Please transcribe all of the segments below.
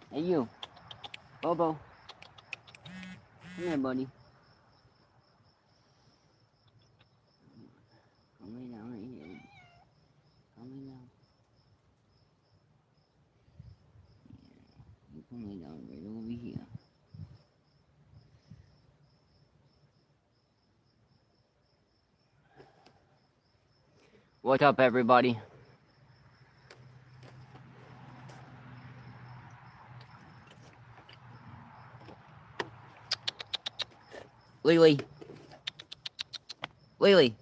Hey you, Bobo, come here, buddy. Come lay down right here. Come lay down. You come lay down right over here. What's up, everybody? Lily. Lily.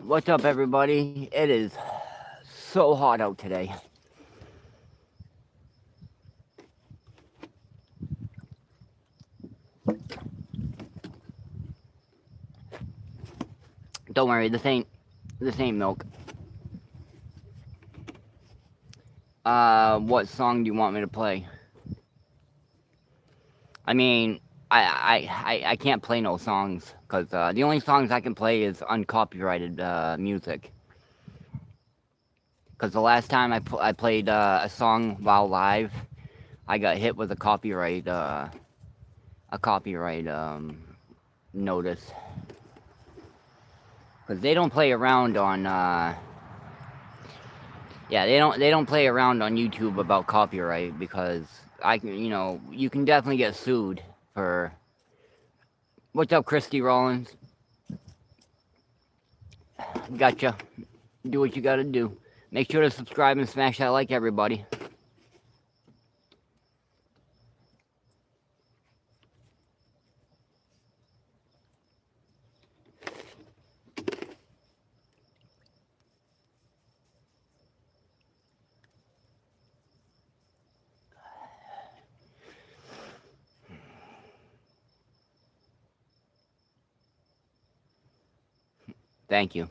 What's up, everybody? It is so hot out today. Don't worry, this ain't milk. What song do you want me to play? I mean, I can't play no songs because the only songs I can play is uncopyrighted music. Because the last time I played a song while live, I got hit with a copyright notice. Because they don't play around on yeah, they don't play around on YouTube about copyright because you can definitely get sued for. What's up, Christy Rollins? Gotcha. Do what you gotta do. Make sure to subscribe and smash that like, everybody. Thank you.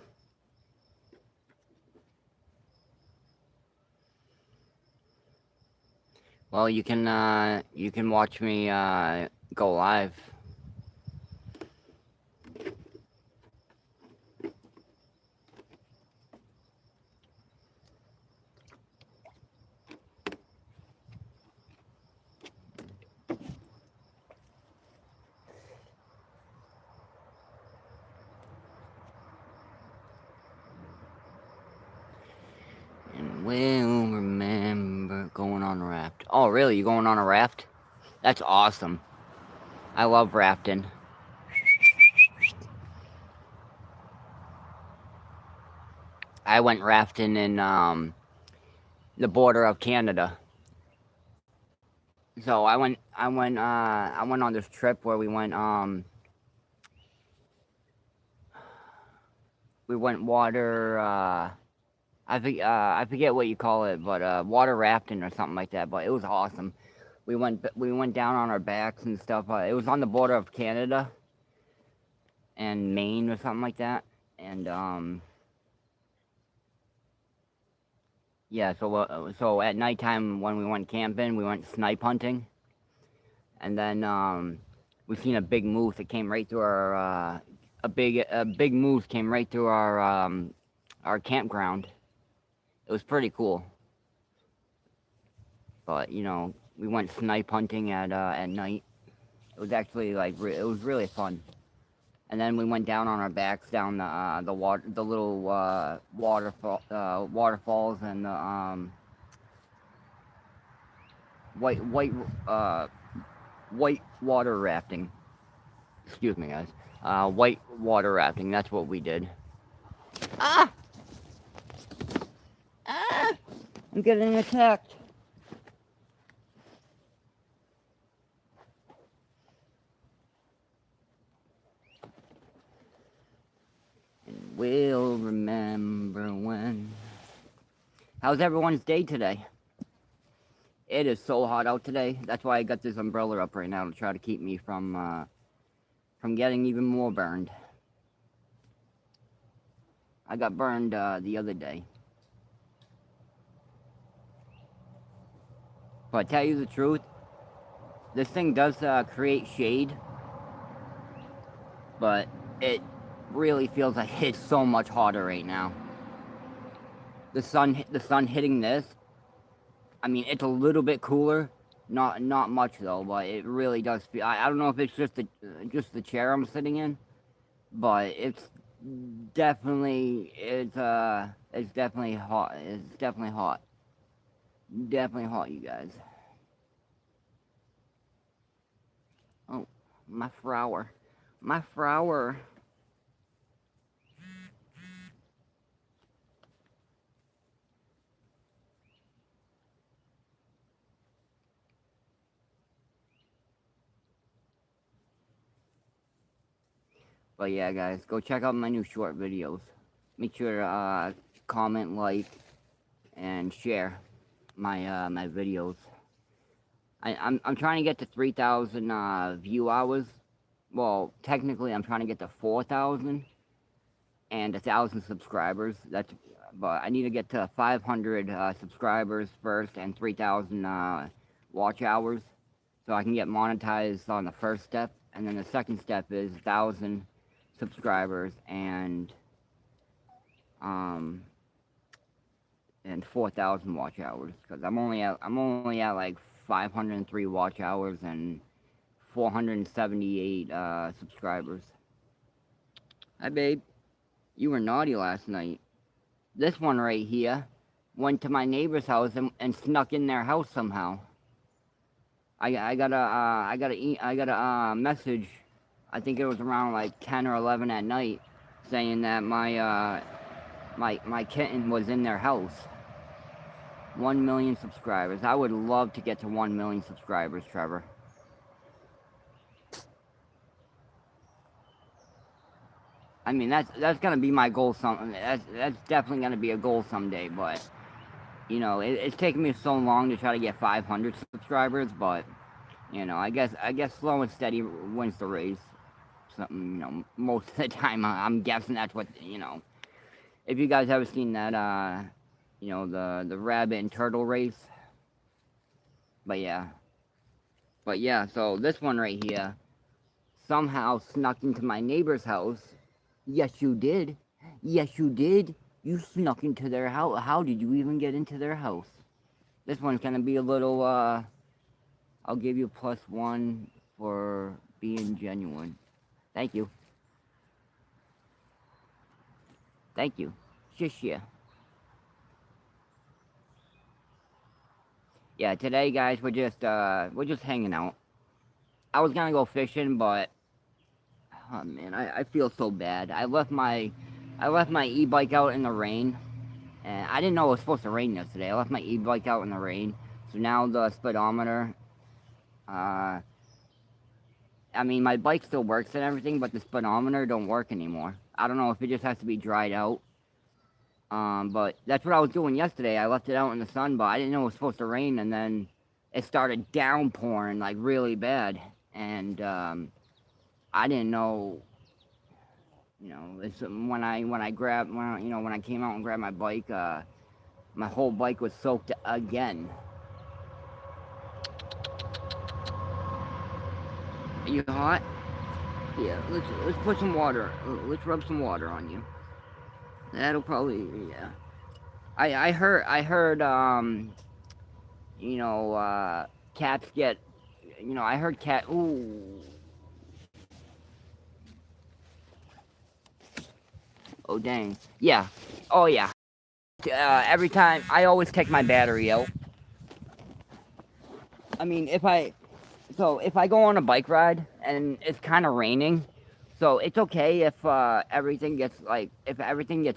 Well, you can watch me go live. And we'll remember going on a raft. Oh, really? You going on a raft? That's awesome. I love rafting. I went rafting in the border of Canada. So I went on this trip where we went water I forget what you call it, but water rafting or something like that. But it was awesome. We went down on our backs and stuff. It was on the border of Canada and Maine or something like that. And Yeah, so at nighttime when we went camping, we went snipe hunting, and then we seen a big moose that came right through our a big moose came right through our campground. It was pretty cool, but we went snipe hunting at night. It was actually it was really fun. And then we went down on our backs down the water, the little waterfalls, and the white white uh, white water rafting. Excuse me, guys. White water rafting. That's what we did. Ah! Ah! I'm getting attacked. And we'll remember when. How's everyone's day today? It is so hot out today. That's why I got this umbrella up right now to try to keep me from getting even more burned. I got burned the other day. But tell you the truth, this thing does create shade, but it really feels like it's so much hotter right now. The sun hitting this. I mean, it's a little bit cooler, not much though, but it really does feel. I don't know if it's just the chair I'm sitting in, but it's definitely hot. It's definitely hot. Definitely hot, you guys. Oh, my flower. My flower. But yeah, guys, go check out my new short videos. Make sure to comment, like, and share my videos. I'm trying to get to 3,000 view hours. Well, technically, I'm trying to get to 4,000 and 1,000 subscribers. But I need to get to 500 subscribers first and 3,000 watch hours, so I can get monetized on the first step. And then the second step is 1,000 subscribers um and 4,000 watch hours, because I'm only at like 503 watch hours and 478 subscribers. Hi, babe. You were naughty last night. This one right here went to my neighbor's house and snuck in their house somehow. I got a message. I think it was around like 10 or 11 at night, saying that my kitten was in their house. 1 million subscribers. I would love to get to 1 million subscribers, Trevor. I mean, that's gonna be my goal. That's definitely gonna be a goal someday. But it's taken me so long to try to get 500 subscribers. But I guess slow and steady wins the race. Something most of the time. I'm guessing that's what. If you guys ever seen that, the rabbit and turtle race. But yeah. So this one right here somehow snuck into my neighbor's house. Yes, you did. Yes, you did. You snuck into their house. How did you even get into their house? This one's gonna be a little. I'll give you +1 for being genuine. Thank you. Thank you. Shush ya. Yeah, today, guys, we're just hanging out. I was gonna go fishing, but oh man, I feel so bad. I left my e-bike out in the rain, and I didn't know it was supposed to rain yesterday. I left my e-bike out in the rain, so now the speedometer. Uh, I mean, my bike still works and everything, but the speedometer don't work anymore. I don't know if it just has to be dried out. But that's what I was doing yesterday. I left it out in the sun, but I didn't know it was supposed to rain, and then it started downpouring like really bad, and I didn't know. It's when I came out and grabbed my bike. My whole bike was soaked again. Are you hot? Yeah, let's put some water. Let's rub some water on you. That'll probably, yeah. I heard you know cats get, I heard cat. Ooh. Oh dang. Yeah. Oh yeah. Every time I always take my battery out. I mean, if I go on a bike ride and it's kind of raining, so it's okay if everything gets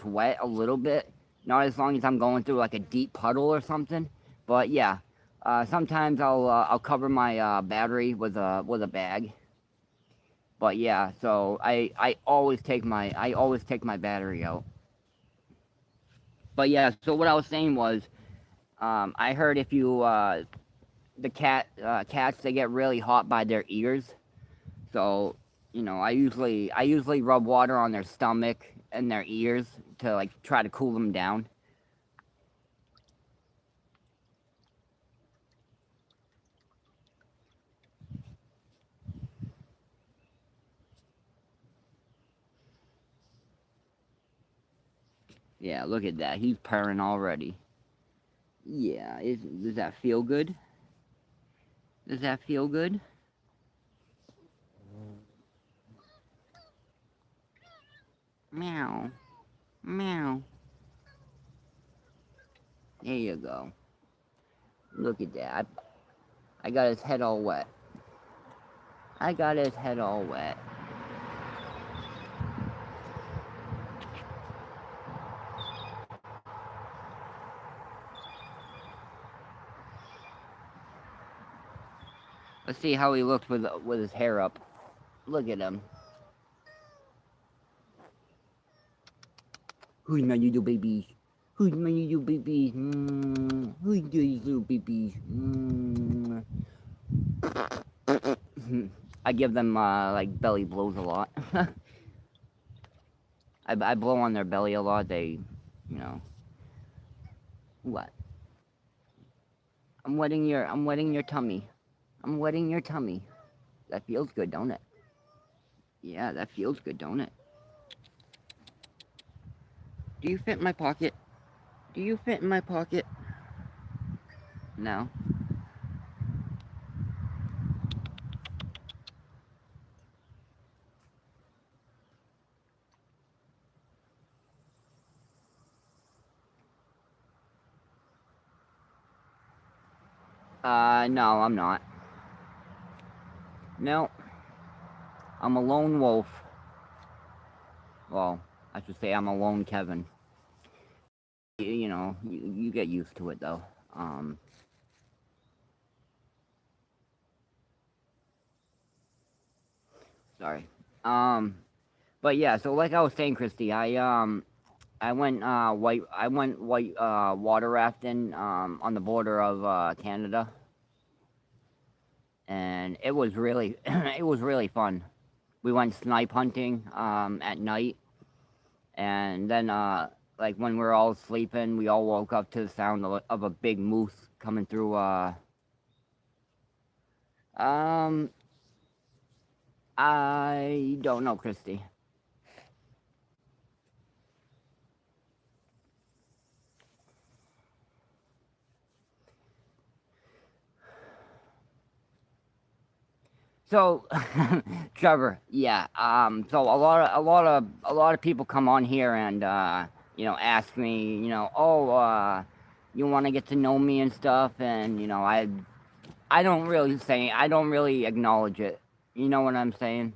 wet a little bit, not as long as I'm going through like a deep puddle or something. But yeah, sometimes I'll cover my battery with a bag. But yeah, so I always take my battery out. But yeah, so what I was saying was, I heard if you cats, they get really hot by their ears. So, I usually rub water on their stomach and their ears to like try to cool them down. Yeah, look at that. He's purring already. Yeah, does that feel good? Does that feel good? Meow. Meow. There you go. Look at that. I got his head all wet. I got his head all wet. Let's see how he looks with his hair up. Look at him. Who's my little babies? Who's my little babies? Who's these little babies? I give them like belly blows a lot. I blow on their belly a lot. You know, what? I'm wetting your tummy. I'm wetting your tummy. That feels good, don't it? Yeah, that feels good, don't it? Do you fit in my pocket? Do you fit in my pocket? No. No, I'm not. No, I'm a lone wolf. Well, I should say I'm a lone Kevin. You get used to it though. Um, Sorry. Um, but yeah, so like I was saying, Christy, I went white water rafting on the border of Canada, and it was really it was really fun. We went snipe hunting at night, and then like when we were all sleeping, we all woke up to the sound of a big moose coming through. Um, I don't know, Christy. So, Trevor, yeah. So a lot of people come on here and ask me, oh, you want to get to know me and stuff, and I don't really acknowledge it. You know what I'm saying?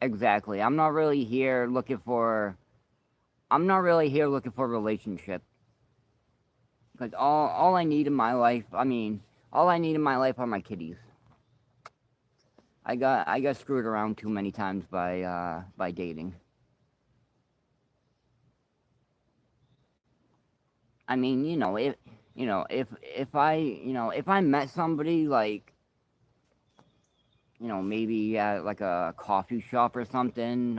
Exactly. I'm not really here looking for a relationship because all I need in my life, all I need in my life are my kitties. I got screwed around too many times by dating. I mean, if I met somebody like, maybe at like a coffee shop or something,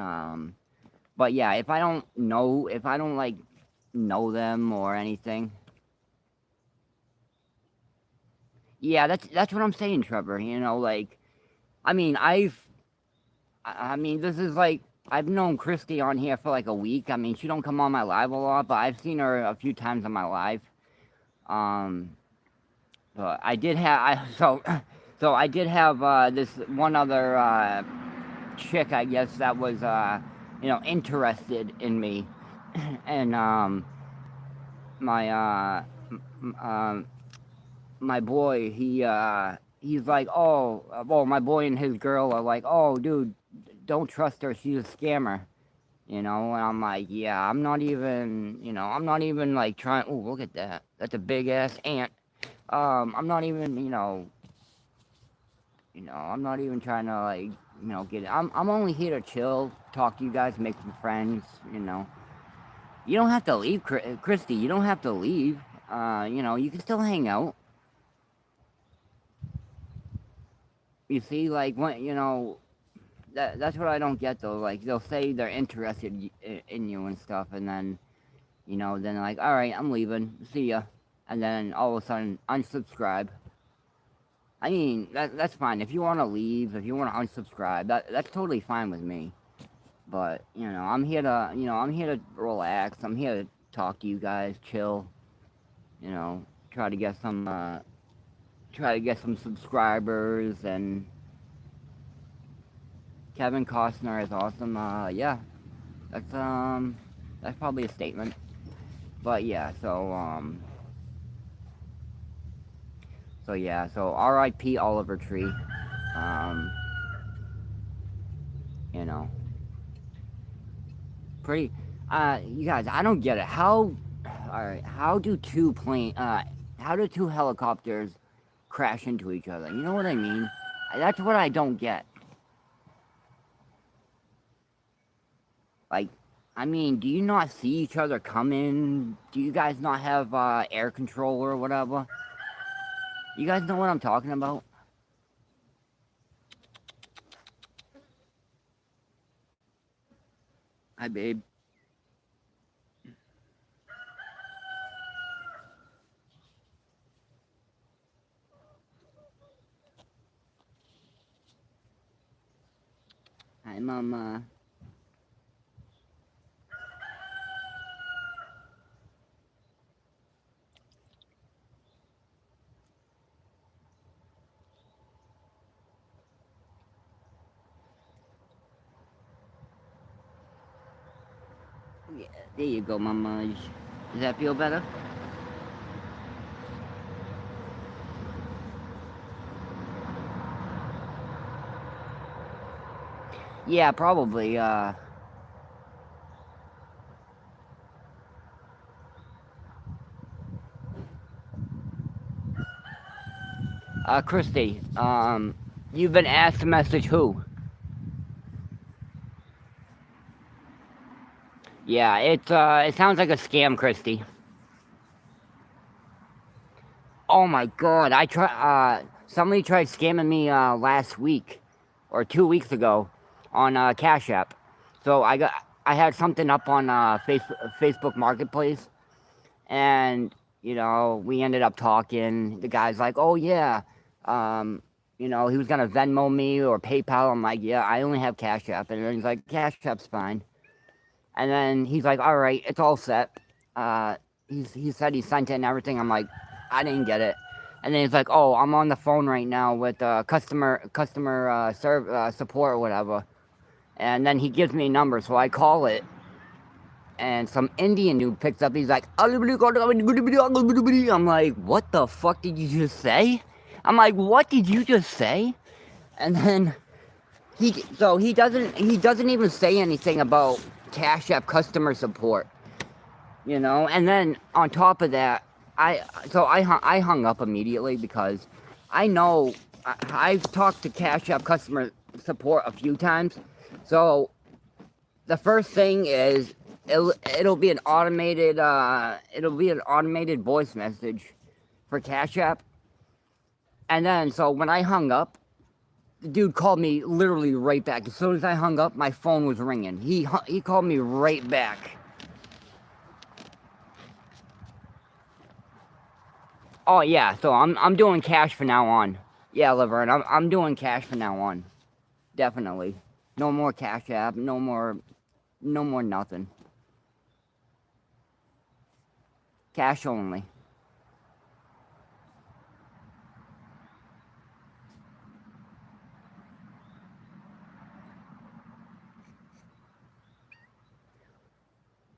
but yeah, if I don't know, if I don't like, know them or anything. Yeah, that's what I'm saying, Trevor. You know, like, I mean, I mean, this is like, I've known Christy on here for like a week. I mean, she don't come on my live a lot, but I've seen her a few times on my live. Um, but I did have, so I did have this one other chick, I guess, that was, interested in me, and my um my boy, he's like, oh, well, my boy and his girl are like, oh, dude, don't trust her, she's a scammer, you know. And I'm like, yeah, I'm not even like trying. Oh, look at that, that's a big ass ant. I'm not even, I'm not even trying to like, get it. I'm only here to chill, talk to you guys, make some friends, you know. You don't have to leave, Christy. You don't have to leave. You can still hang out. You see, like, when, that's what I don't get though. Like, they'll say they're interested in you and stuff, and then, then they're like, all right, I'm leaving. See ya. And then all of a sudden, unsubscribe. I mean, that's fine. If you want to leave, if you want to unsubscribe, that's totally fine with me. But, I'm here to relax. I'm here to talk to you guys, chill, you know, try to get some, subscribers. And Kevin Costner is awesome. Yeah, that's probably a statement. But yeah, so R.I.P. Oliver Tree. Um, you know, pretty. You guys, I don't get it. All right, how do two helicopters crash into each other? You know what I mean? That's what I don't get. Like, I mean, do you not see each other coming? Do you guys not have air control or whatever? You guys know what I'm talking about? Hi, babe. Hi, mama. Yeah, there you go, mama. Does that feel better? Yeah, probably. Christy, you've been asked to message who? Yeah, it sounds like a scam, Christy. Oh my god, somebody tried scamming me last week or 2 weeks ago on Cash App. So I had something up on Facebook Marketplace, and we ended up talking. The guy's like, "Oh yeah, he was gonna Venmo me or PayPal." I'm like, "Yeah, I only have Cash App," and then he's like, "Cash App's fine." And then he's like, "All right, it's all set." Uh, he said he sent it and everything. I'm like, "I didn't get it." And then he's like, "Oh, I'm on the phone right now with customer support or whatever." And then he gives me a number, so I call it, and some Indian dude picks up. He's like, I'm like, "What the fuck did you just say?" I'm like, "What did you just say?" And then he doesn't even say anything about Cash App customer support. And then on top of that, I hung up immediately because I know I've talked to Cash App customer support a few times. So the first thing is it'll be an automated voice message for Cash App. And then so when I hung up, the dude called me literally right back. As soon as I hung up, my phone was ringing. He called me right back. Oh yeah, so I'm doing cash from now on. Yeah, Laverne, I'm doing cash from now on. Definitely. No more Cash App, no more nothing. Cash only.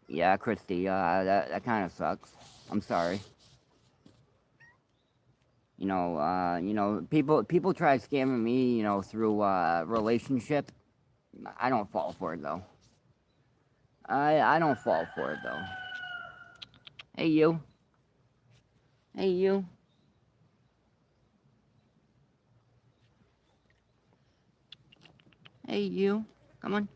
Yeah, Christy, that kind of sucks. I'm sorry. People try scamming me, through relationship. I don't fall for it though. I don't fall for it though. Hey you, hey you, hey you. Come on.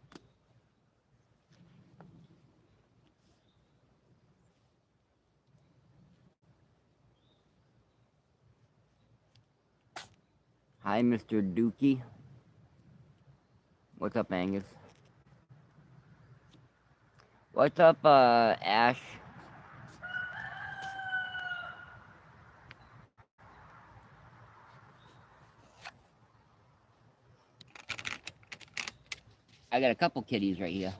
Hi, Mr. Dookie. What's up, Angus? What's up, Ash? I got a couple kitties right here.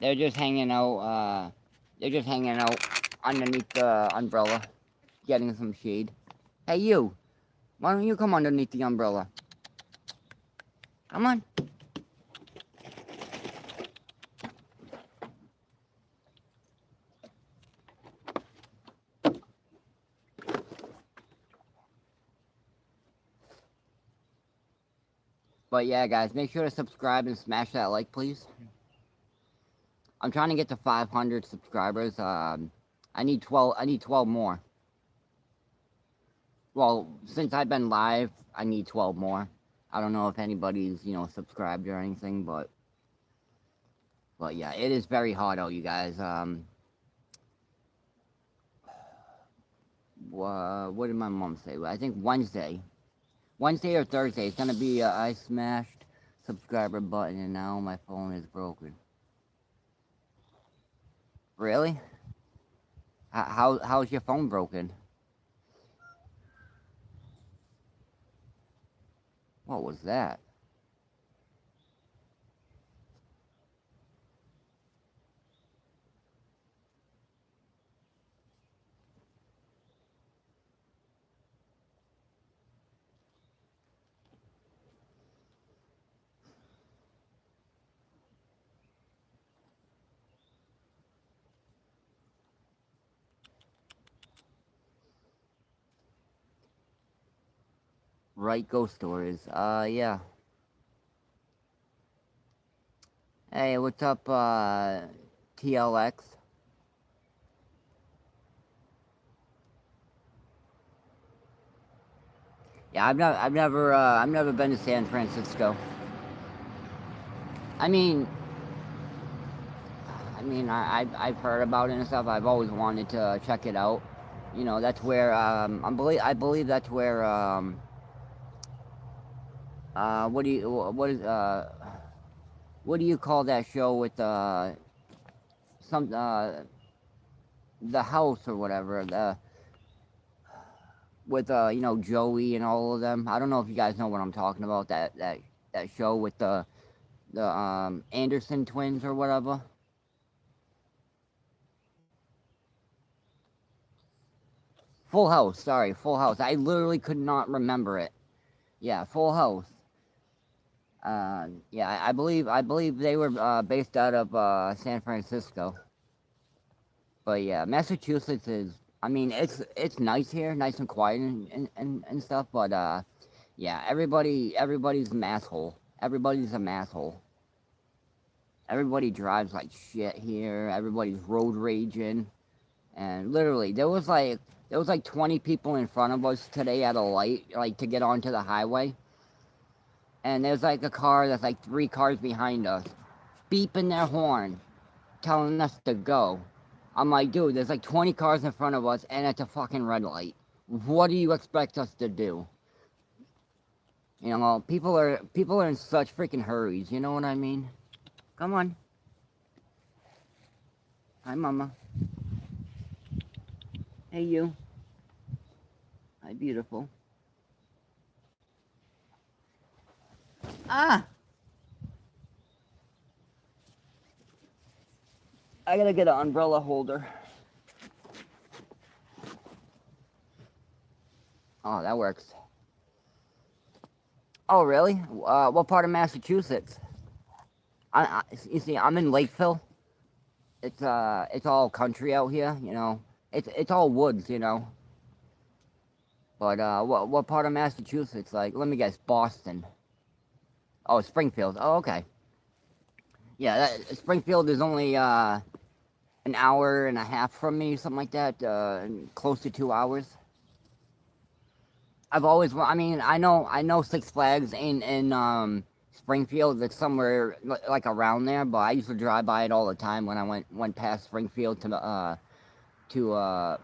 They're just hanging out. They're just hanging out underneath the umbrella, getting some shade. Hey, you. Why don't you come underneath the umbrella? Come on. But yeah, guys, make sure to subscribe and smash that like, please. I'm trying to get to 500 subscribers. I need 12. I need 12 more. Well, since I've been live, I need 12 more. I don't know if anybody's subscribed or anything, but yeah, it is very hot out, you guys. What did my mom say? I think Wednesday or Thursday. It's gonna be. I smashed subscriber button and now my phone is broken. Really? How's your phone broken? What was that? Right, ghost stories. Yeah. Hey, what's up, TLX? Yeah, I've never been to San Francisco. I mean, I've heard about it and stuff. I've always wanted to check it out. That's where I believe that's where what do you call that show with some the house or whatever with Joey and all of them. I don't know if you guys know what I'm talking about. That show with the Anderson twins or whatever. Full House. Sorry, Full House. I literally could not remember it. Yeah, Full House. Yeah, I believe they were based out of San Francisco. But yeah, Massachusetts is. I mean, it's nice here, nice and quiet and stuff. But yeah, everybody's an asshole. Everybody's a masshole. Everybody drives like shit here. Everybody's road raging, and literally there was like 20 people in front of us today at a light, like to get onto the highway, and there's like a car that's like 3 cars behind us, beeping their horn, telling us to go. I'm like, dude, there's like 20 cars in front of us, and it's a fucking red light. What do you expect us to do? People are in such freaking hurries. You know what I mean? Come on. Hi, mama. Hey, you. Hi, beautiful. Ah! I gotta get an umbrella holder. Oh, that works. Oh, really? What part of Massachusetts? You see, I'm in Lakeville. It's all country out here, you know. It's all woods, you know. But what part of Massachusetts? Like, let me guess, Boston. Oh, Springfield. Oh, okay. Yeah, Springfield is only an hour and a half from me, something like that. Close to 2 hours. I mean, I know Six Flags in Springfield. It's somewhere like around there, but I used to drive by it all the time when I went past Springfield to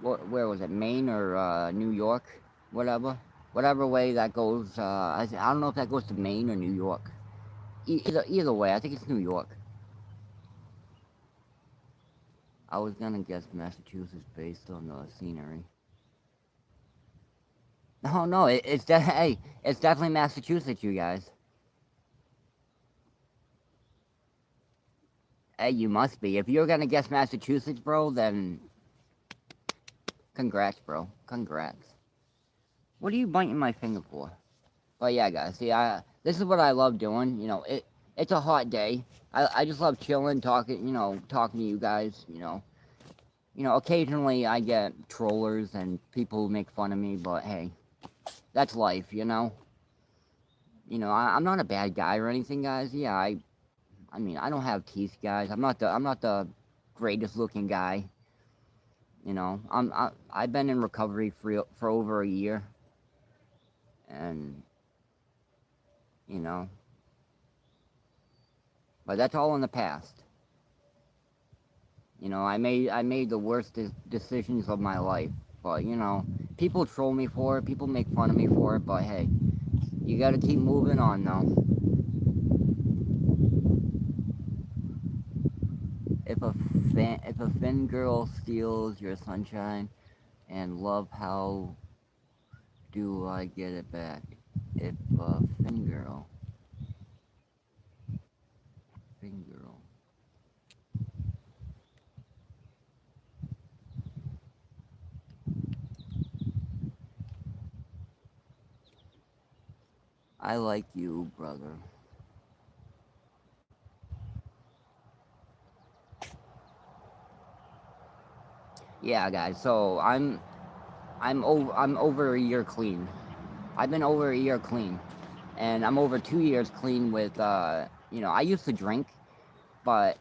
where was it, Maine or New York, whatever way that goes. I don't know if that goes to Maine or New York. Either way, I think it's New York. I was gonna guess Massachusetts based on the scenery. Oh no, hey, it's definitely Massachusetts, you guys. Hey, you must be. If you're gonna guess Massachusetts, bro, then congrats, bro. Congrats. What are you biting my finger for? But yeah, guys, see, this is what I love doing. You know, it's a hot day. I just love chilling, talking. You know, talking to you guys. Occasionally I get trollers and people who make fun of me, but hey, that's life. I'm not a bad guy or anything, guys. Yeah, I mean, I don't have teeth, guys. I'm not the greatest looking guy. I've been in recovery for over a year, and you know, but that's all in the past. I made the worst decisions of my life, but people troll me for it. People make fun of me for it, but hey, you got to keep moving on, though. If a Finn girl steals your sunshine and love, how do I get it back? If a Finn girl. I like you, brother. Yeah, guys. So I'm over a year clean. I've been over a year clean, and I'm over 2 years clean with I used to drink, but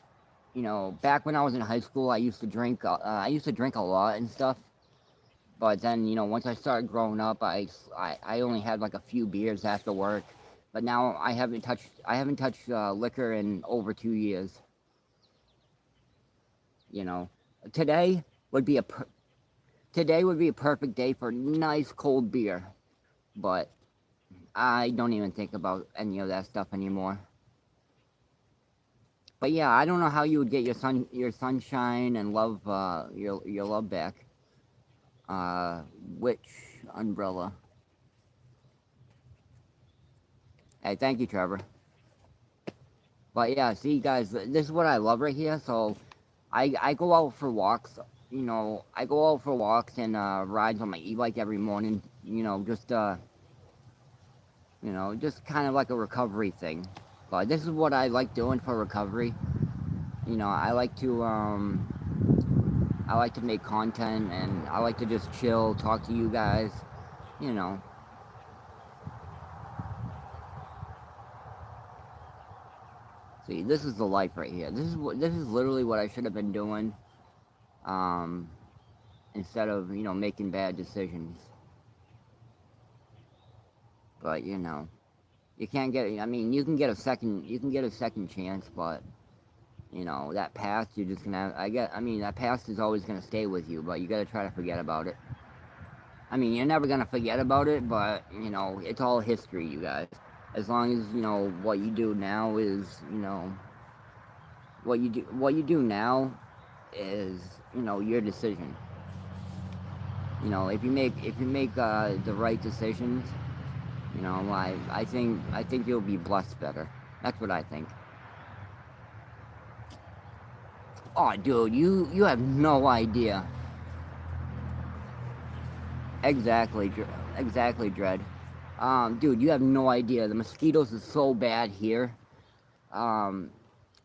back when I was in high school, I used to drink. I used to drink a lot and stuff. But then once I started growing up, I only had like a few beers after work. But now I haven't touched liquor in over 2 years. You know, today would be a per- today would be a perfect day for nice cold beer. But I don't even think about any of that stuff anymore. But yeah, I don't know how you would get your sunshine and love your love back. Uh, which umbrella? Hey, thank you, Trevor. But yeah, see, guys, this is what I love right here. So I go out for walks. I go out for walks and rides on my e-bike every morning. Just kind of like a recovery thing. But this is what I like doing for recovery. I like to make content, and I like to just chill, talk to you guys. You know, see, this is the life right here. This is literally what I should have been doing. Um, Instead of making bad decisions. But you can't get. I mean, you can get a second chance, but that past you're just gonna. I mean, that past is always gonna stay with you, but you gotta try to forget about it. I mean, you're never gonna forget about it, but it's all history, you guys. As long as what you do now is what you do now is your decision. You know, if you make the right decisions, you know, I think you'll be blessed better. That's what I think. Oh, dude, you have no idea. Exactly, exactly, Dread. Dude, you have no idea. The mosquitoes is so bad here. Um,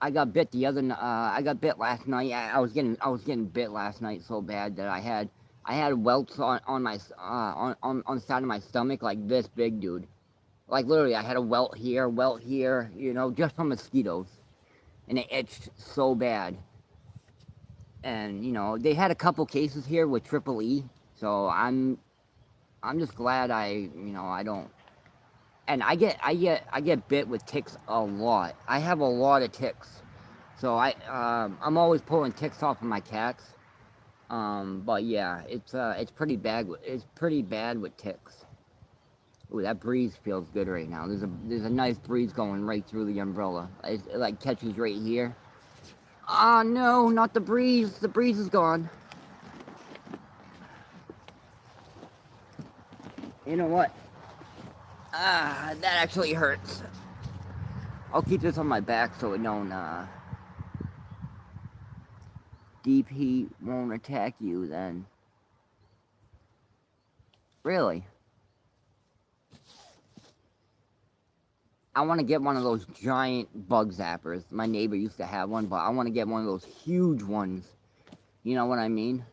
I got bit I got bit last night. I was getting bit last night so bad that I had welts on my on the side of my stomach like this big, dude. Like literally, I had a welt here, you know, just from mosquitoes, and it itched so bad. And you know, they had a couple cases here with triple E, so I'm just glad I don't. And I get bit with ticks a lot. I have a lot of ticks, so I'm always pulling ticks off of my cats. But yeah, it's pretty bad. It's pretty bad with ticks. Ooh, that breeze feels good right now. There's a nice breeze going right through the umbrella. It like catches right here. Ah, no, not the breeze. The breeze is gone. You know what? Ah, that actually hurts. I'll keep this on my back so it don't deep heat won't attack you then. Really? I want to get one of those giant bug zappers. My neighbor used to have one, but I want to get one of those huge ones. You know what I mean?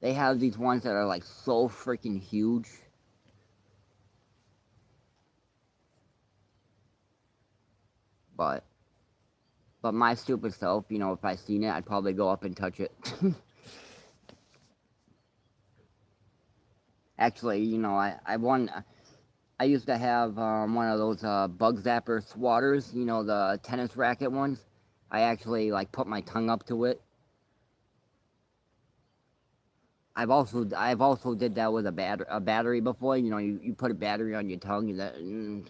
They have these ones that are like so freaking huge. But my stupid self, you know, if I seen it, I'd probably go up and touch it. Actually, you know, I used to have one of those bug zapper swatters, you know, the tennis racket ones. I actually like put my tongue up to it. I've also did that with a battery before. You know, you put a battery on your tongue, and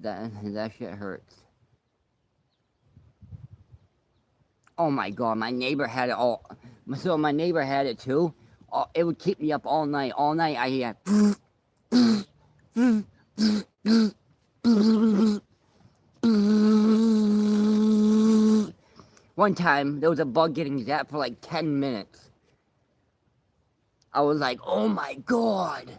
that shit hurts. Oh my god, my neighbor had it all. So my neighbor had it too. It would keep me up all night. All night I had. One time there was a bug getting zapped for like 10 minutes. I was like, oh my god.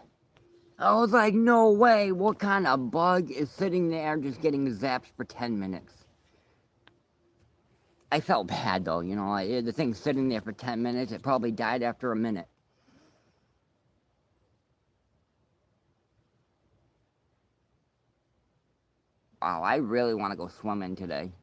I was like, no way. What kind of bug is sitting there just getting zapped for 10 minutes? I felt bad though, you know. The thing's sitting there for 10 minutes. It probably died after a minute. Wow, I really want to go swimming today.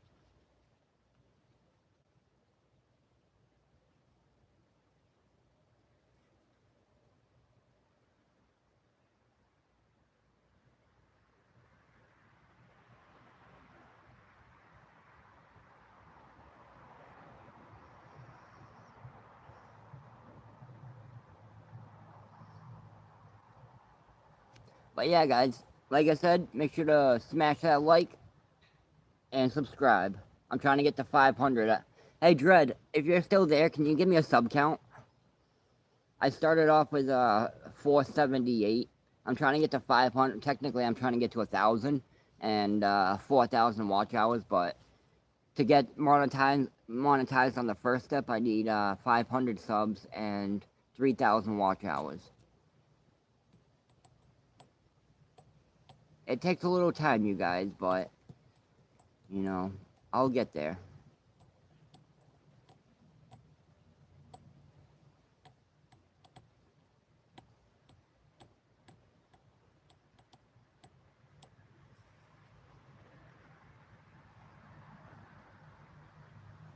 But yeah, guys, like I said, make sure to smash that like and subscribe. I'm trying to get to 500. Hey, Dread, if you're still there, can you give me a sub count? I started off with 478. I'm trying to get to 500. Technically, I'm trying to get to 1,000 and 4,000 watch hours. But to get monetized on the first step, I need 500 subs and 3,000 watch hours. It takes a little time, you guys, but you know, I'll get there.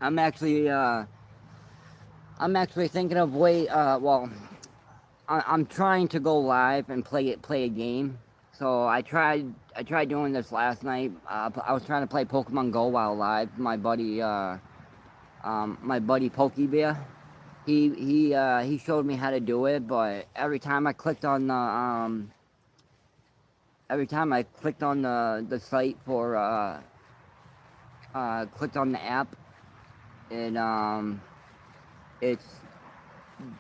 I'm actually uh, I'm actually thinking of well, I'm trying to go live and play a game. So I tried doing this last night. I was trying to play Pokemon Go while live. My buddy Pokebear, he showed me how to do it. But every time I clicked on the site for clicked on the app, it it's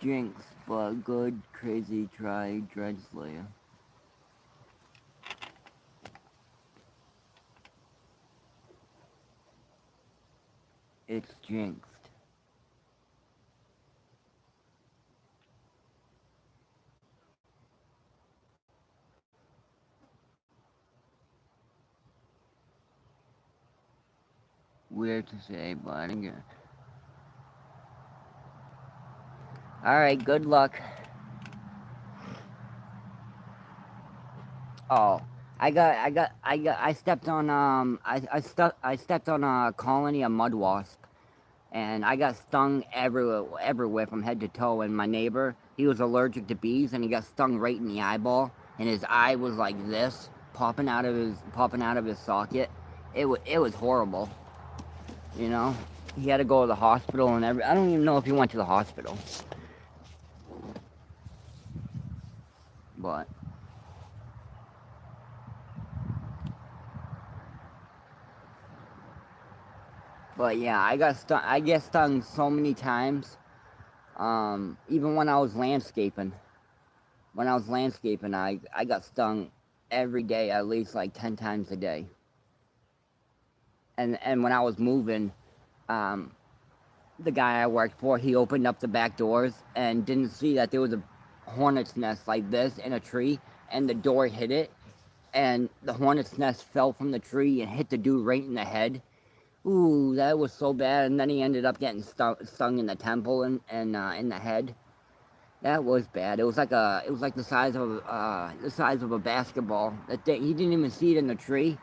Jinx, but good, crazy, try, Dread Slayer. It's jinxed. Weird to say, but again. Alright, good luck. Oh, I stepped on, I stepped on a colony of mud wasp, and I got stung everywhere from head to toe. And my neighbor, he was allergic to bees, and he got stung right in the eyeball, and his eye was like this, popping out of his socket. It was horrible, you know. He had to go to the hospital and I don't even know if he went to the hospital, but. But yeah, I got stung. I get stung so many times. Even when I was landscaping, I got stung every day, at least like 10 times a day. And when I was moving, um, the guy I worked for, he opened up the back doors and didn't see that there was a hornet's nest like this in a tree, and the door hit it, and the hornet's nest fell from the tree and hit the dude right in the head. Ooh, that was so bad. And then he ended up getting stung in the temple and in the head. That was bad. It was like the size of a basketball. The thing, he didn't even see it in the tree,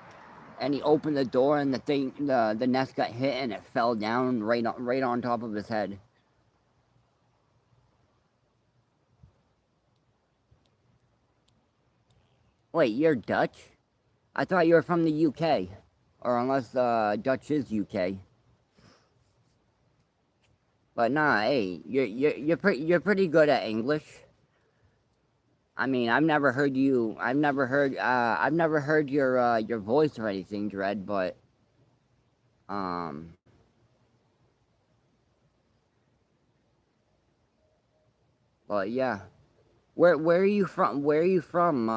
and he opened the door, and the nest got hit, and it fell down right on top of his head. Wait, you're Dutch? I thought you were from the UK, or unless Dutch is UK. But nah, hey, you're pretty good at English. I mean, I've never heard your voice or anything, Dread. Um, but yeah, where are you from? Where are you from,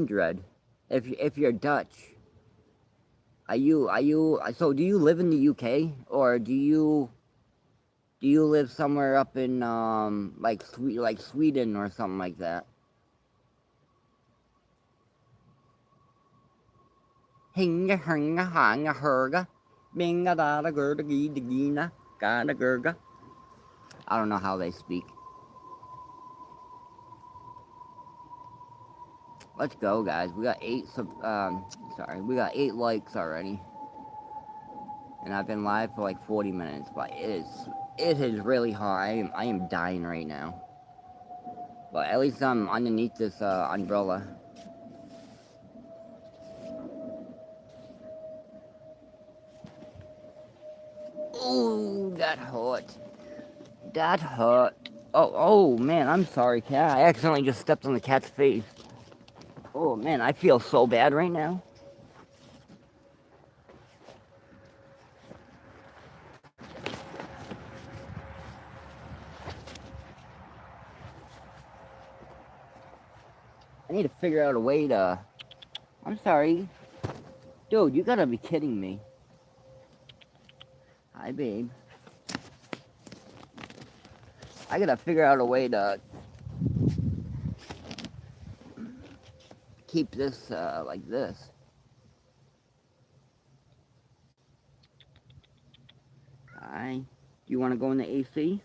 Dread? If you're Dutch, so do you live in the UK, or do you live somewhere up in like Sweden or something like that? Hinga hanga hanga herga, binga da da gurda gi da gina, ga da gurga. I don't know how they speak. Let's go, guys. We got sorry, we got 8 likes already, and I've been live for like 40 minutes. But it is really hard. I am dying right now. But at least I'm underneath this umbrella. Oh, that hurt. That hurt. Oh man, I'm sorry, cat. I accidentally just stepped on the cat's face. Oh man, I feel so bad right now. I need to figure out a way to. I'm sorry. Dude, you gotta be kidding me. Hi, babe. I gotta figure out a way to keep this like this. Hi. Do you want to go in the AC?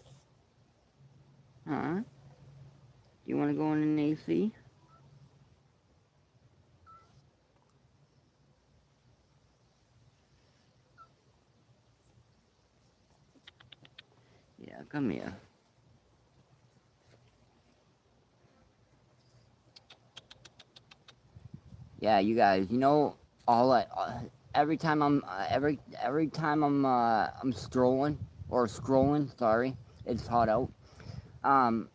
Huh? Do you want to go in the AC? Yeah, come here. Yeah, you guys. You know, all I every time I'm strolling or scrolling. Sorry, it's hot out. Um,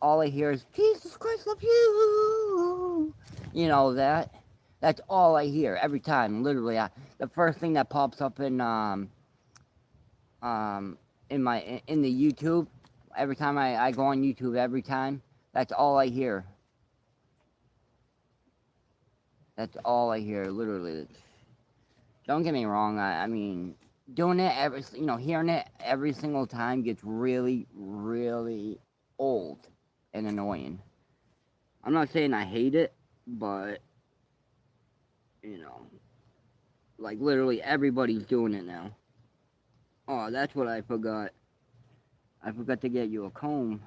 all I hear is Jesus Christ love you. You know that. That's all I hear every time. Literally, the first thing that pops up in um in the YouTube. Every time I go on YouTube, every time, that's all I hear. That's all I hear, literally. Don't get me wrong. I mean, doing it hearing it every single time gets really, really old and annoying. I'm not saying I hate it, but you know, like literally everybody's doing it now. Oh, that's what I forgot. I forgot to get you a comb.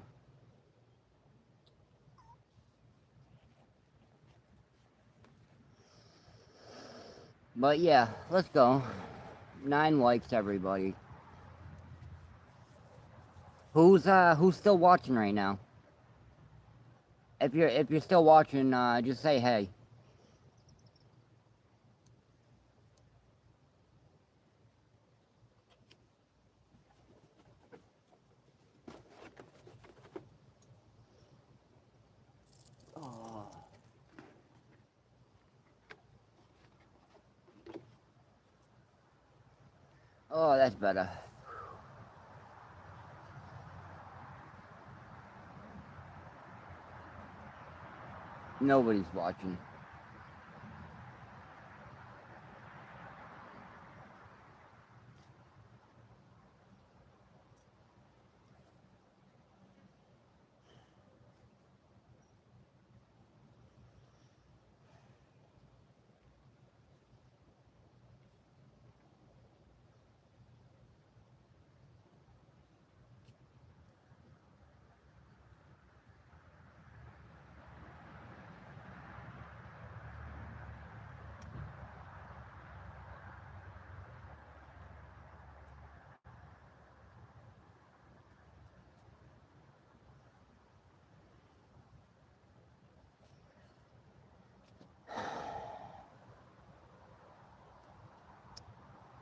But yeah, let's go. 9 likes, everybody. Who's still watching right now? If you're still watching, just say hey. Oh, oh, that's better. Nobody's watching.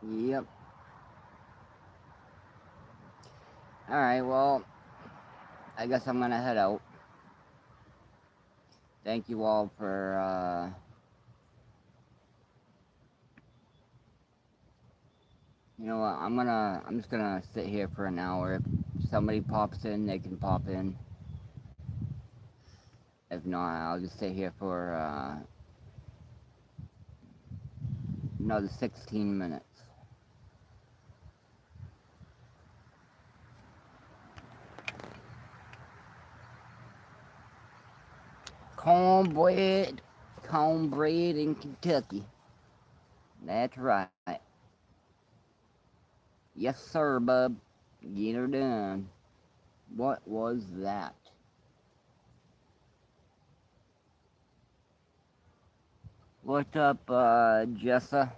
Yep. Alright, well, I guess I'm gonna head out. Thank you all for, you know what, I'm just gonna sit here for an hour. If somebody pops in, they can pop in. If not, I'll just sit here for, another 16 minutes. Cornbread in Kentucky. That's right. Yes, sir, bub. Get her done. What was that? What's up, Jessa?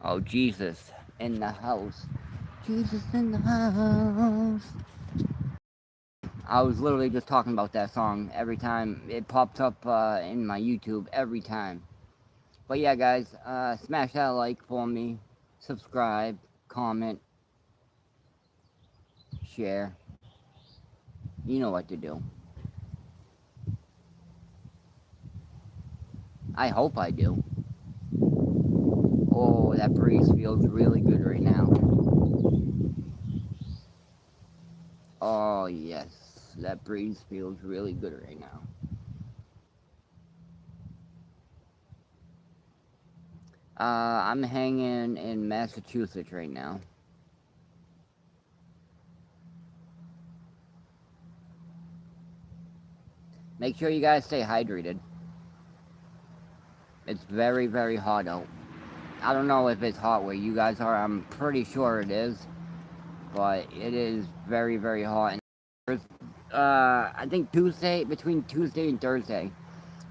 Oh, Jesus in the house. Jesus in the house. I was literally just talking about that song every time it pops up in my YouTube every time. But yeah, guys, smash that like for me, subscribe, comment, share. You know what to do. I hope I do. Oh, that breeze feels really good right now. Oh, yes. That breeze feels really good right now. I'm hanging in Massachusetts right now. Make sure you guys stay hydrated. It's very, very hot out. I don't know if it's hot where you guys are. I'm pretty sure it is. But it is very, very hot. I think between Tuesday and Thursday,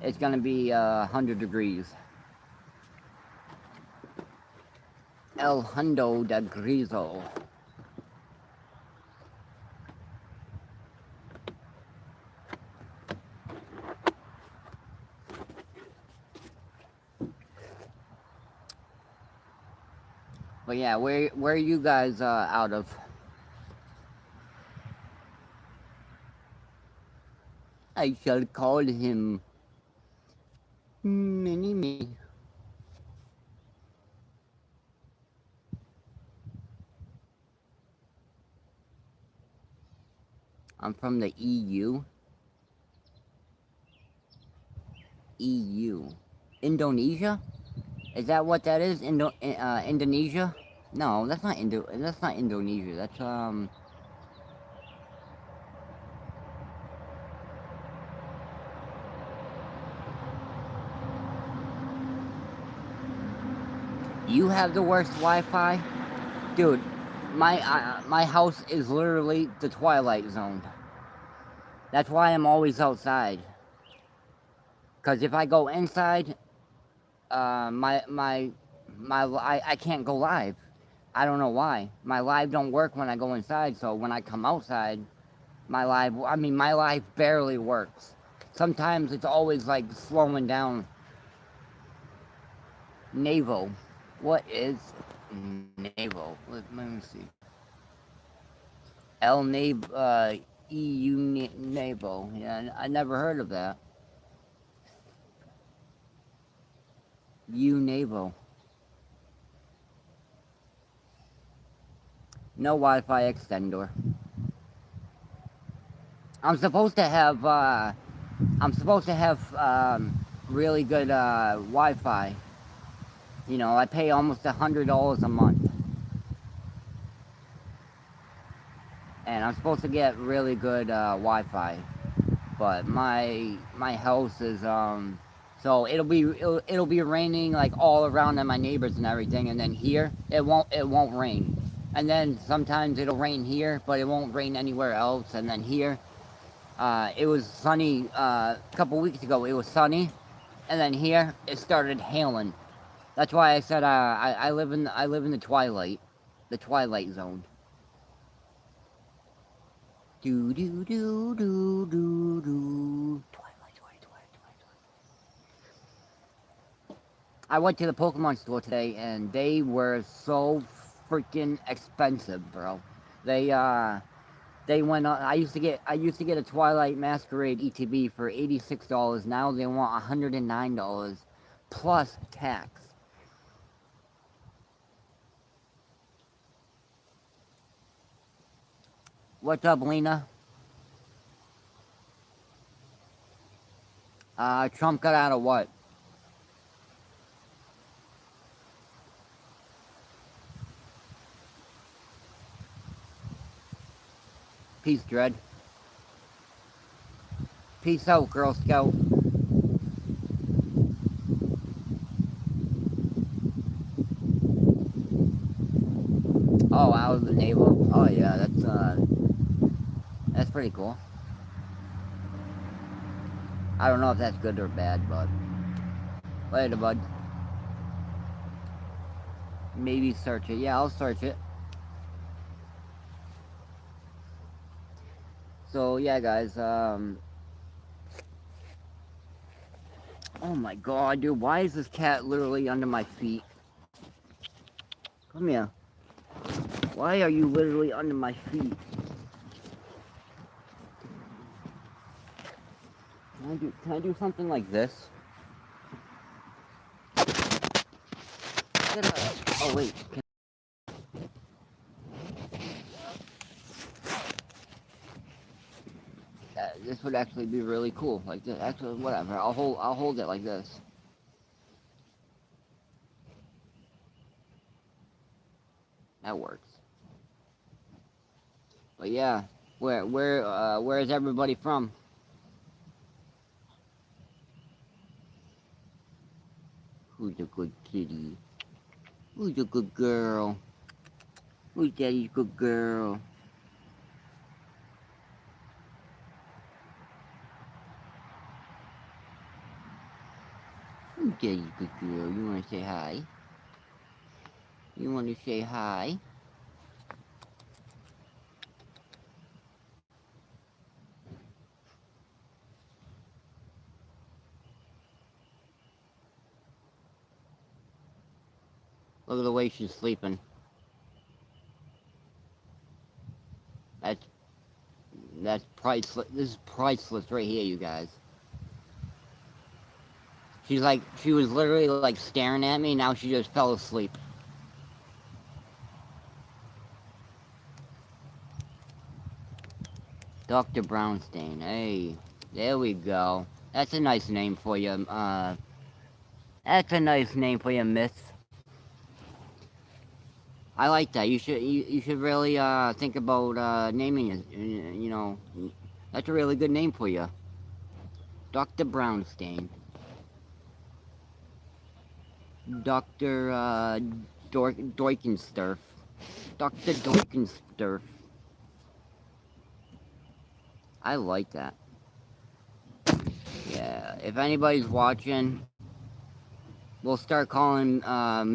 it's gonna be 100 degrees. El Hundo de Grizo. But yeah, where are you guys out of? I shall call him Mini Me. I'm from the EU. EU. Indonesia? Is that what that is? Indonesia? No, that's not that's not Indonesia. That's. You have the worst Wi-Fi? Dude, my house is literally the Twilight Zone. That's why I'm always outside. Cause if I go inside, I can't go live. I don't know why. My live don't work when I go inside. So when I come outside, my live barely works. Sometimes it's always like slowing down. Naval. What is naval? Let me see. El Nav EU naval. Yeah, I never heard of that. U naval. No Wi-Fi extender. I'm supposed to have really good Wi-Fi. You know, I pay almost $100 a month, and I'm supposed to get really good Wi-Fi. But my house is so it'll be raining like all around on my neighbors and everything, and then here it won't rain, and then sometimes it'll rain here, but it won't rain anywhere else, and then here it was sunny a couple weeks ago. It was sunny, and then here it started hailing. That's why I said I live in the Twilight Zone. Do do do do do do. Twilight, Twilight, Twilight, Twilight. I went to the Pokemon store today, and they were so freaking expensive, bro. They went on. I used to get a Twilight Masquerade ETB for $86. Now they want $109 plus tax. What's up, Lena? Trump got out of what? Peace, Dread. Peace out, Girl Scout. Oh, out of the naval. Oh yeah, that's pretty cool. I don't know if that's good or bad, but later, bud. Maybe search it. Yeah, I'll search it. So yeah, guys. Oh my god, dude, why is this cat literally under my feet? Come here. Why are you literally under my feet? Can I do something like this? Oh wait. This would actually be really cool. Like this. Actually, whatever. I'll hold it like this. That works. But yeah, where is everybody from? Who's a good kitty? Who's a good girl? Who's daddy's good girl? Who's daddy's good girl? You wanna say hi? You wanna say hi? Look at the way she's sleeping. That's priceless. This is priceless right here, you guys. She was literally like staring at me. Now she just fell asleep. Dr. Brownstein. Hey, there we go. That's a nice name for you. That's a nice name for your myth. I like that. You should really think about naming it. You know, that's a really good name for you, Dr. Brownstein. Dr. Doikensturf. Dr. Doikensturf. I like that. Yeah, if anybody's watching, we'll start calling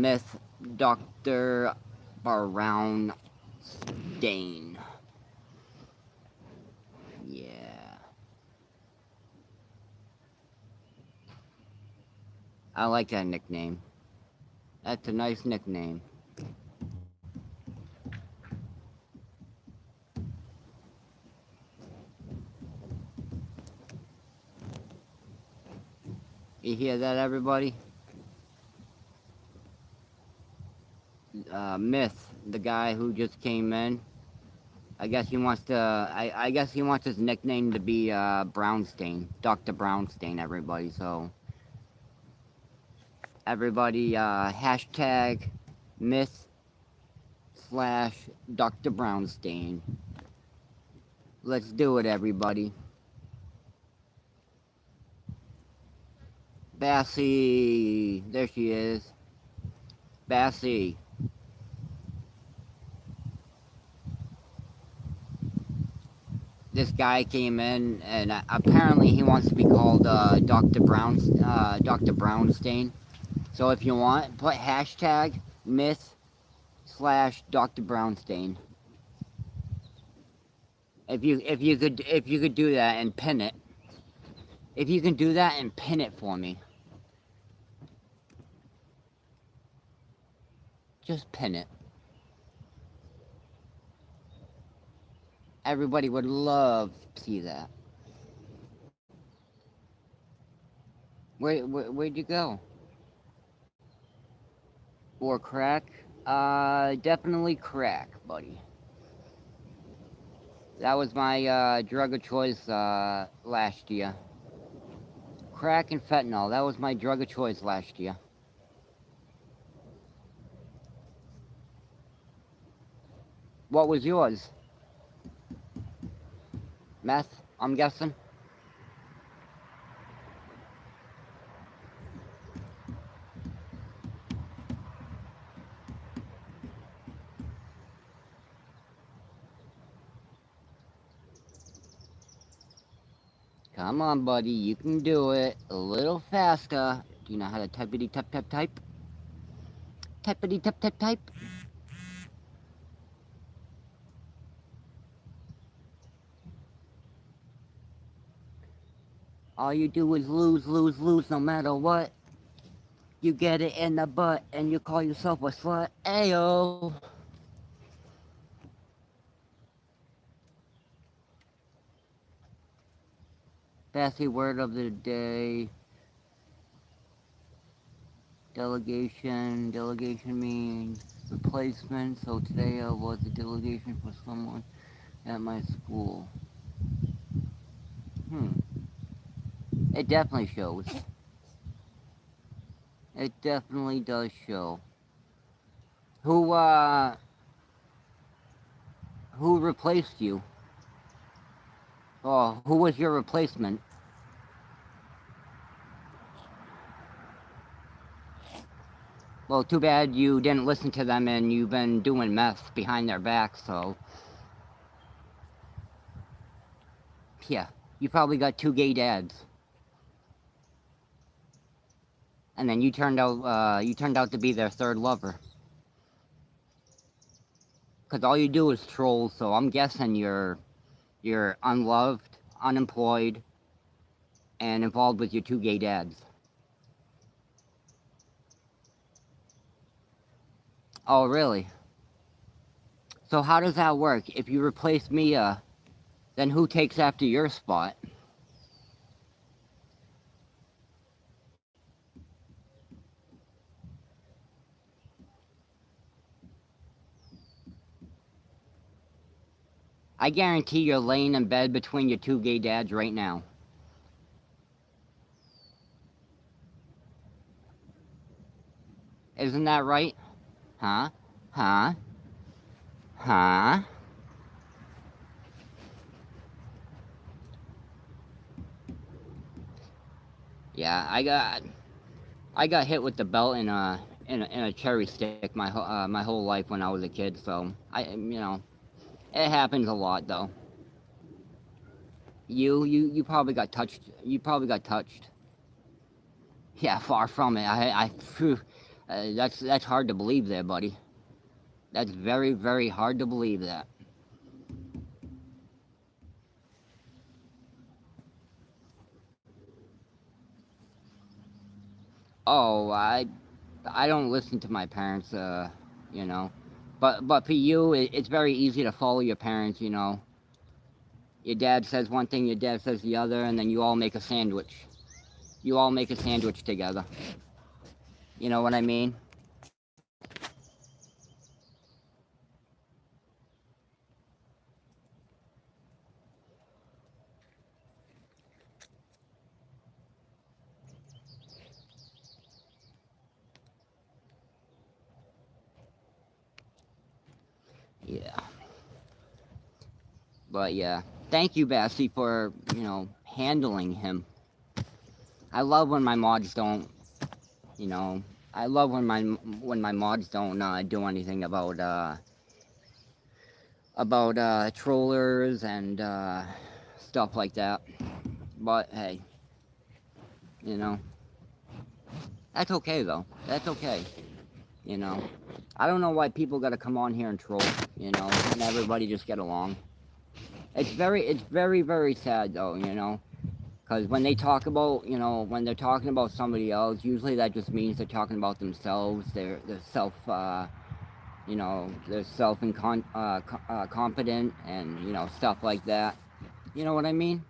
Myth Dr. Brownstein. Yeah. I like that nickname. That's a nice nickname. You hear that, everybody? Myth, the guy who just came in. I guess he wants to. I guess he wants his nickname to be Brownstein, Dr. Brownstein. Everybody, so everybody, hashtag Myth slash Dr. Brownstein. Let's do it, everybody. Bassie, there she is. Bassie. This guy came in, and apparently he wants to be called Dr. Brownstein. So if you want, put hashtag myth slash Dr. Brownstein. If you could do that and pin it. If you can do that and pin it for me. Just pin it. Everybody would love to see that. Where'd you go? Or crack? Definitely crack, buddy. That was my drug of choice last year. Crack and fentanyl. That was my drug of choice last year. What was yours? Meth, I'm guessing? Come on, buddy, you can do it. A little faster. Do you know how to typity type type type? Typity type type type? All you do is lose, lose, lose no matter what. You get it in the butt and you call yourself a slut. Ayo. Fancy word of the day. Delegation. Delegation means replacement. So today I was a delegation for someone at my school. It definitely shows. It definitely does show. Who who replaced you? Oh, who was your replacement? Well, too bad you didn't listen to them and you've been doing meth behind their back, so. Yeah, you probably got two gay dads. And then you turned out to be their third lover. Cause all you do is troll, so I'm guessing you're unloved, unemployed, and involved with your two gay dads. Oh, really? So how does that work? If you replace Mia, then who takes after your spot? I guarantee you're laying in bed between your two gay dads right now. Isn't that right? Huh? Huh? Huh? Yeah, I got hit with the belt in a cherry stick my whole life when I was a kid. So it happens a lot though. You probably got touched. You probably got touched. Yeah, far from it. Phew, that's hard to believe there, buddy. That's very very hard to believe that. Oh, I don't listen to my parents. You know, but for you, it's very easy to follow your parents. Your dad says one thing, your dad says the other, and then you all make a sandwich. You all make a sandwich together. You know what I mean? Yeah. But yeah, thank you, Bassy, for handling him. I love when my mods don't. You know, I love when my mods don't do anything about trollers and stuff like that. But hey, you know, that's okay though. That's okay. You know, I don't know why people got to come on here and troll. And everybody just get along. It's very, very sad though. Because when they talk about, when they're talking about somebody else, usually that just means they're talking about themselves. They're self, they're self and competent and stuff like that. You know what I mean?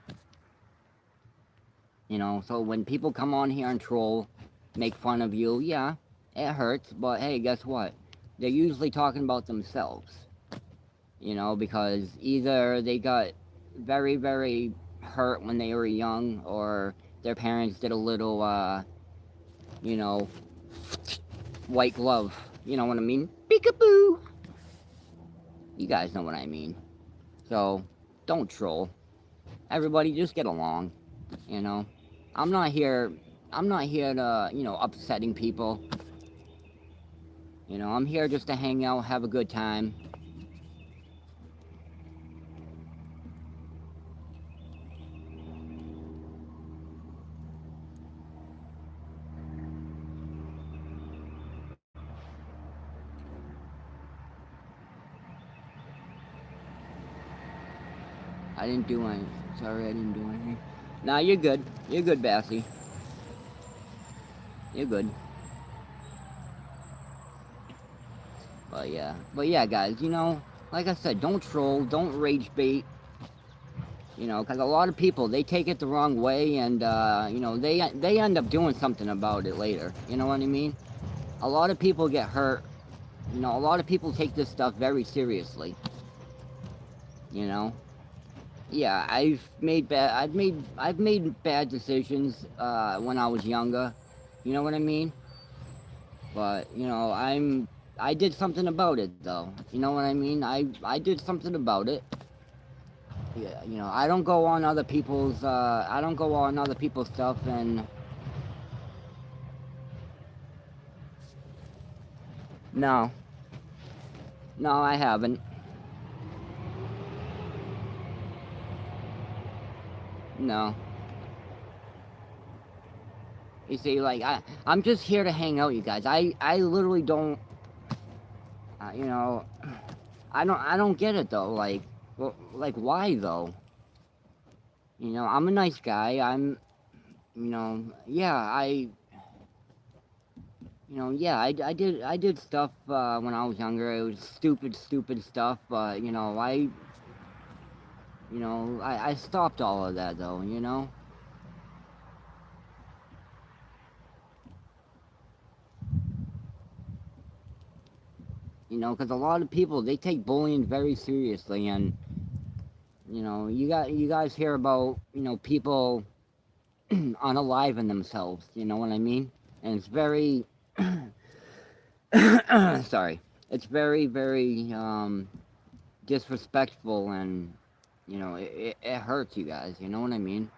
So when people come on here and troll, make fun of you, yeah, it hurts. But hey, guess what? They're usually talking about themselves. Because either they got very, very hurt when they were young, or their parents did a little, you know, white glove. You know what I mean? Peekaboo! You guys know what I mean. So, don't troll. Everybody just get along, you know? I'm not here, I'm not here to, upsetting people. I'm here just to hang out, have a good time. I didn't do anything. Sorry, I didn't do anything. Nah, you're good. You're good, Bassy. You're good. But yeah, guys, like I said, don't troll, don't rage bait, because a lot of people they take it the wrong way, and they end up doing something about it later. You know what I mean? A lot of people get hurt. A lot of people take this stuff very seriously. You know? Yeah, I've made bad decisions when I was younger. You know what I mean? But I did something about it though. You know what I mean? I did something about it. Yeah, I don't go on other people's stuff. And no, no, I haven't. No. You see, like I'm just here to hang out, you guys. I literally don't. Uh, you know, I don't get it though. Like, well, like why though? I'm a nice guy. Yeah, I did stuff when I was younger. It was stupid, stupid stuff. But I stopped all of that though. Because a lot of people they take bullying very seriously, and You guys hear about people unaliving themselves. You know what I mean? And it's very sorry. It's very disrespectful, and it hurts you guys. You know what I mean?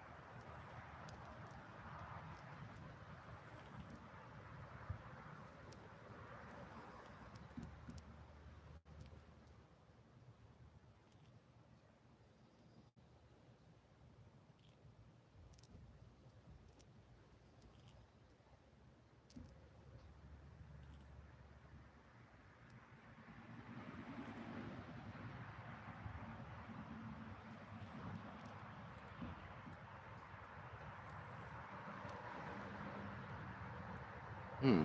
Hmm.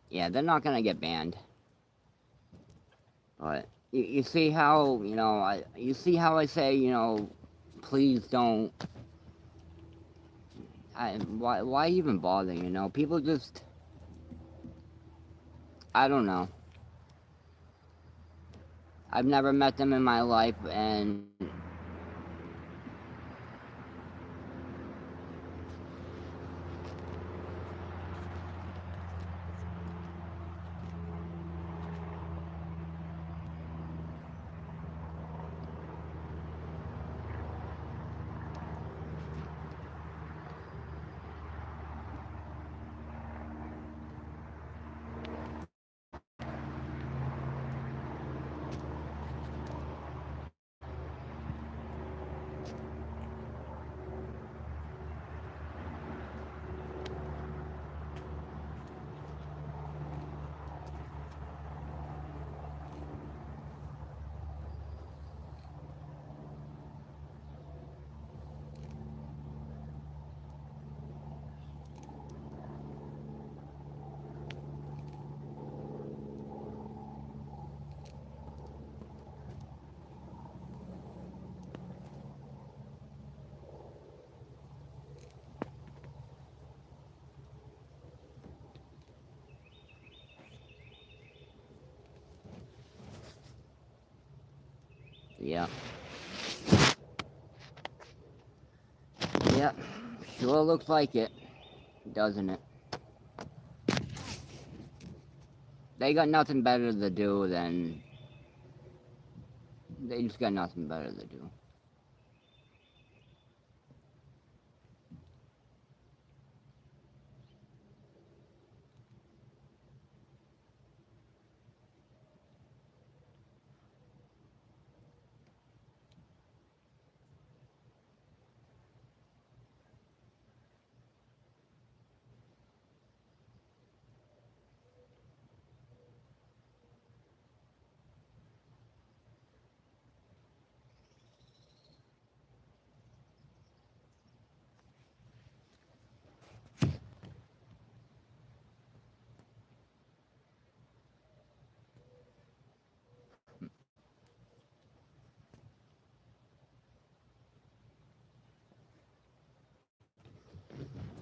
Yeah, they're not gonna get banned. But you see how you see how I say please don't. Why even bother? People just, I don't know. I've never met them in my life, and yeah, yeah, sure looks like it, doesn't it? They got nothing better to do than they just got nothing better to do.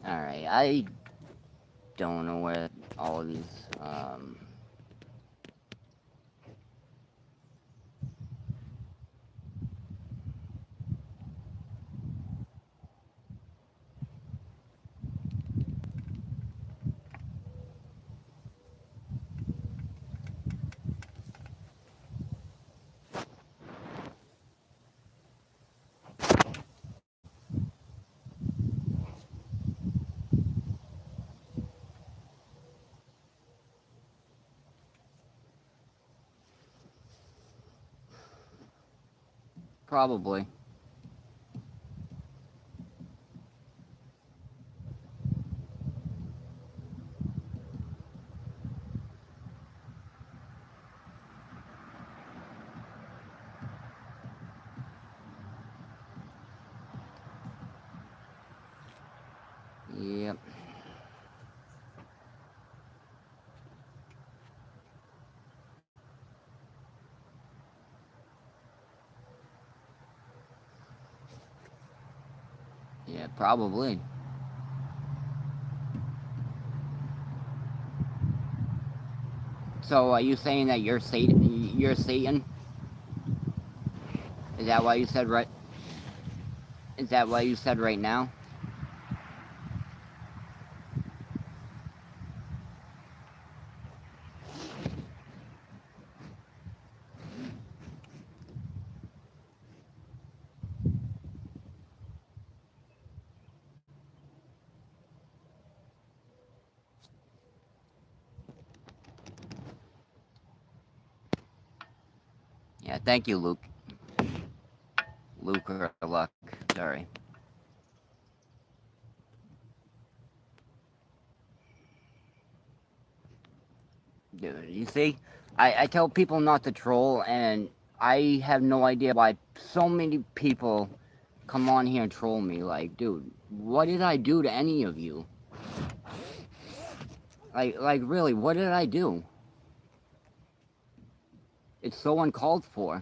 Alright, I don't know where all of these, probably. Yep. Yeah, probably. So are you saying that you're Satan? You're Satan? Is that why you said right? Is that why you said right now? Yeah. Thank you, Luke. Luke or Luck. Sorry. Dude, you see, I tell people not to troll, and I have no idea why so many people come on here and troll me. Like, dude, what did I do to any of you? Like really, what did I do? It's so uncalled for.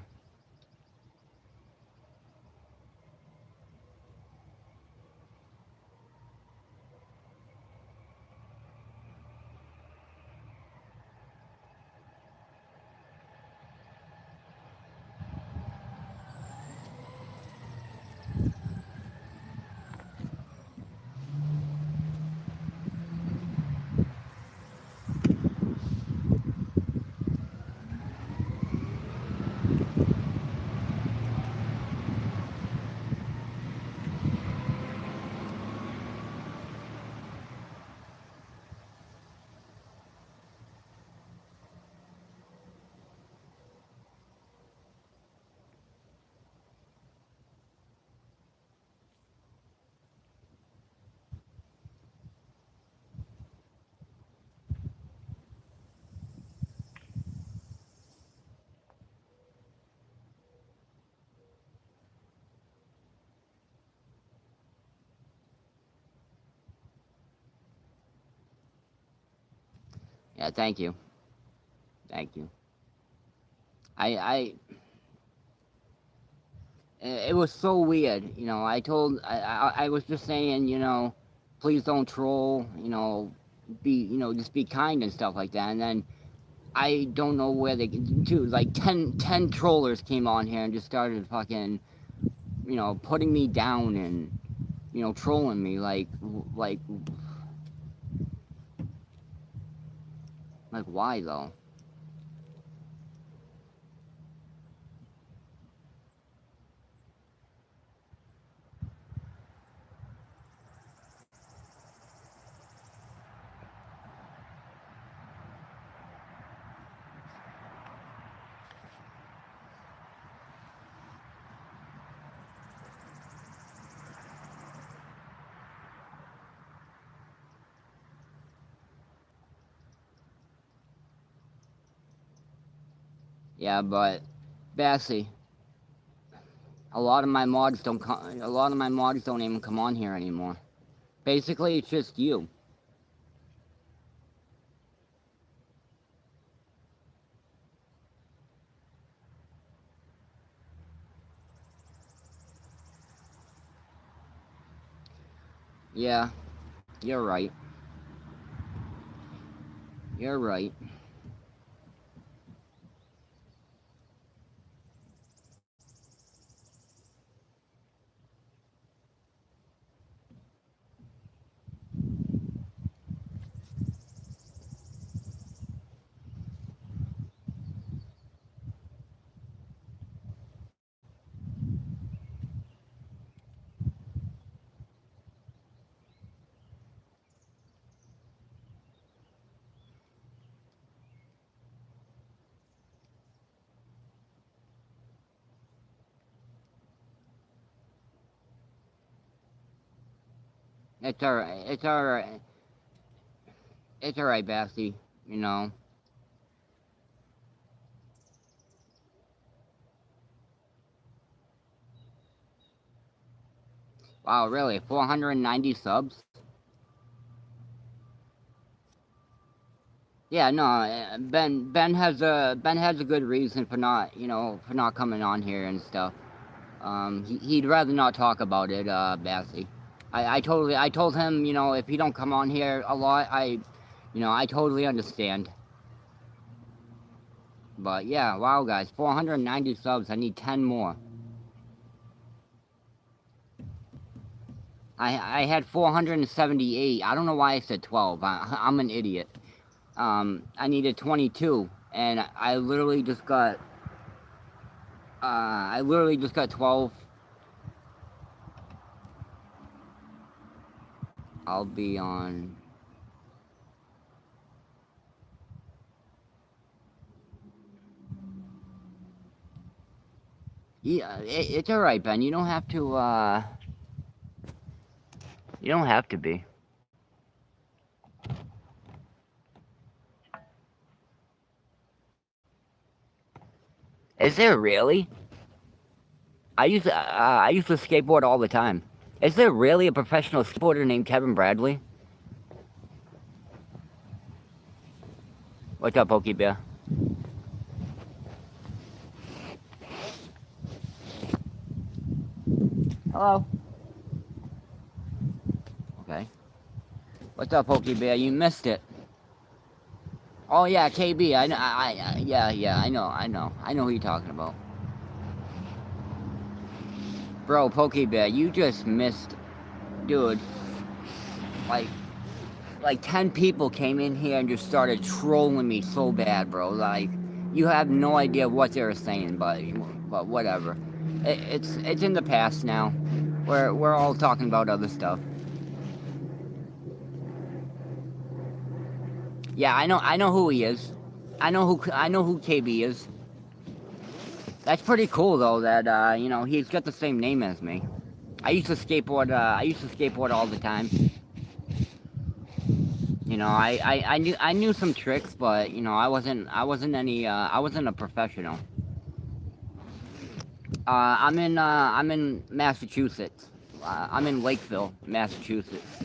Yeah, thank you, thank you. I it was so weird. I was just saying, please don't troll. Just be kind and stuff like that. And then I don't know where they, dude, like ten trollers came on here and just started fucking, putting me down and, trolling me like why though? Yeah, but Bassy, a lot of my mods don't even come on here anymore. Basically, it's just you. Yeah. You're right. You're right. It's alright. It's alright. It's alright, Bassy. You know. Wow, really? 490 subs? Yeah, no. Ben has a good reason for not, for not coming on here and stuff. He'd rather not talk about it, Bassy. I told him, if he don't come on here a lot, I totally understand. But yeah, wow, guys, 490 subs. I need 10 more. I had 478. I don't know why I said 12. I'm an idiot. I needed 22, and I literally just got 12. I'll be on. Yeah, it's all right, Ben. You don't have to. You don't have to be. Is there really? I used to skateboard all the time. Is there really a professional skateboarder named Kevin Bradley? What's up, Pokey Bear? Hello. Okay. What's up, Pokey Bear? You missed it. Oh yeah, KB. Yeah. I know who you're talking about. Bro, Pokey Bear, you just missed, dude. Like, like 10 people came in here and just started trolling me so bad, bro. Like, you have no idea what they were saying, but whatever. It's in the past now. We're all talking about other stuff. Yeah, I know who he is. I know who KB is. That's pretty cool though. That he's got the same name as me. I used to skateboard. I used to skateboard all the time. I knew some tricks, but I wasn't a professional. I'm in Massachusetts. I'm in Lakeville, Massachusetts.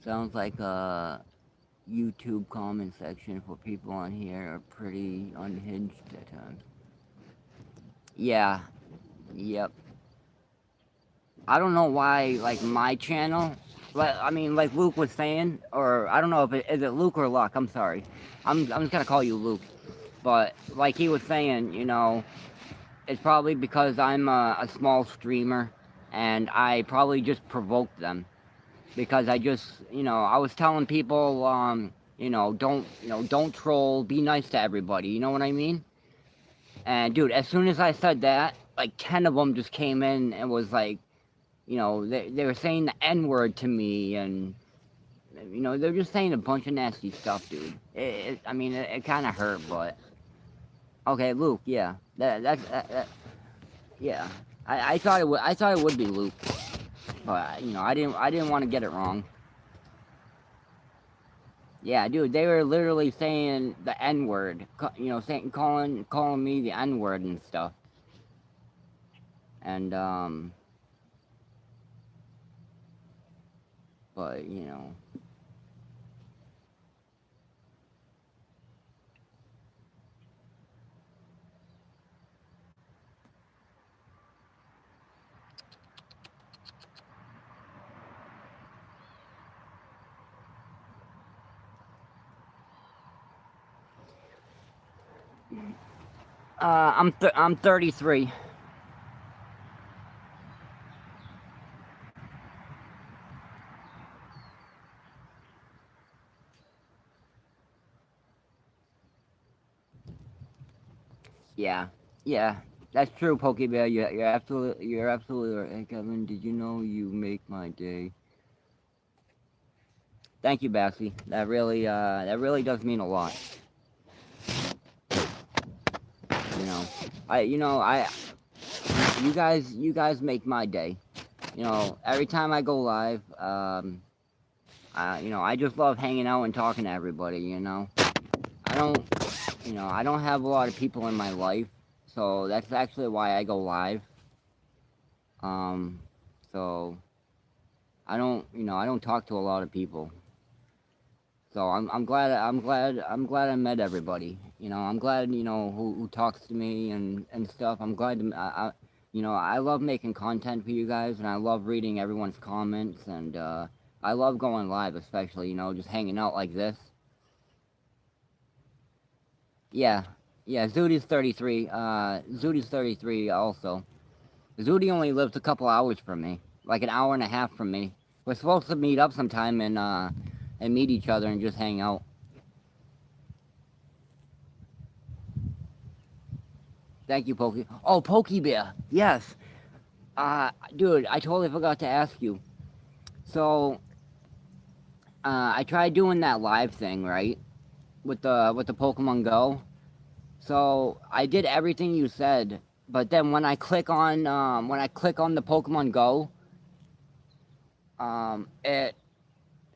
Sounds like a YouTube comment section for people on here are pretty unhinged at times. Yeah, yep. I don't know why, like my channel, like Luke was saying, or I don't know if is it Luke or Luck. I'm sorry. I'm just gonna call you Luke. But like he was saying, it's probably because I'm a small streamer, and I probably just provoked them because I was telling people, don't troll, be nice to everybody. You know what I mean? And dude, as soon as I said that, like 10 of them just came in and was like, they were saying the N word to me, and they're just saying a bunch of nasty stuff, dude. It kind of hurt, but okay, Luke, yeah, yeah. I thought it would be Luke, but I didn't want to get it wrong. Yeah, dude, they were literally saying the N word, saying calling me the N word and stuff, and but I'm 33. Yeah, yeah, that's true, Pokebear. You're absolutely right. Hey, Kevin, did you know you make my day? Thank you, Bassy. That really does mean a lot. You know, you guys make my day. You know, every time I go live, I just love hanging out and talking to everybody. I don't, I don't have a lot of people in my life, so that's actually why I go live. Um, so I don't talk to a lot of people. So I'm glad I met everybody. I'm glad who talks to me and stuff. I'm glad I love making content for you guys, and I love reading everyone's comments, and I love going live, especially just hanging out like this. Yeah, yeah. Zudi's 33. Zudi's 33 also. Zudi only lives a couple hours from me, like an hour and a half from me. We're supposed to meet up sometime and meet each other and just hang out. Thank you, Pokey. Oh, Pokey Bear. Yes. Dude, I totally forgot to ask you. So, I tried doing that live thing, right? With the Pokemon Go. So I did everything you said, but then when I click on the Pokemon Go,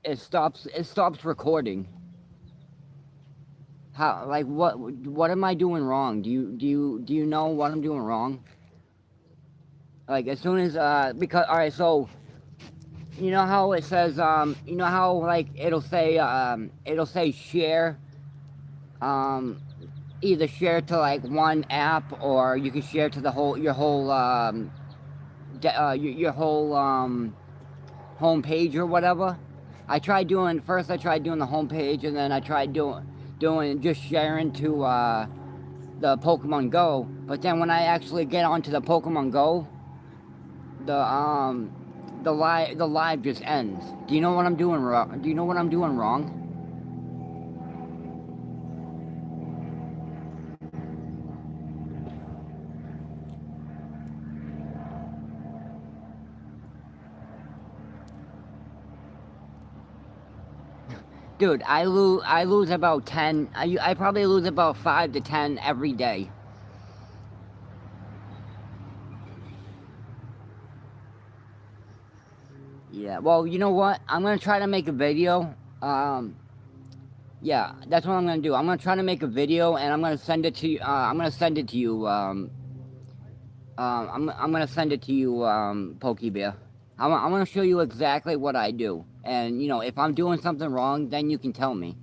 it stops recording. How like what am I doing wrong? Do you know what I'm doing wrong? Like as soon as because all right, so you know how it says you know how like it'll say share um either share to like one app or you can share to the whole your whole your whole home page or whatever. I tried doing the home page and then I tried doing just sharing to the Pokemon Go. But then when I actually get onto the Pokemon Go, the um the live just ends. Do you know what I'm doing wrong? Do you know what I'm doing wrong? Dude, I lose about 10. I probably lose about 5 to 10 every day. Yeah. Well, you know what? I'm gonna try to make a video. Yeah, that's what I'm gonna do. I'm gonna try to make a video and I'm gonna send it to you. I'm gonna send it to you. I'm gonna send it to you, Pokebear. I'm gonna show you exactly what I do, and if I'm doing something wrong, then you can tell me.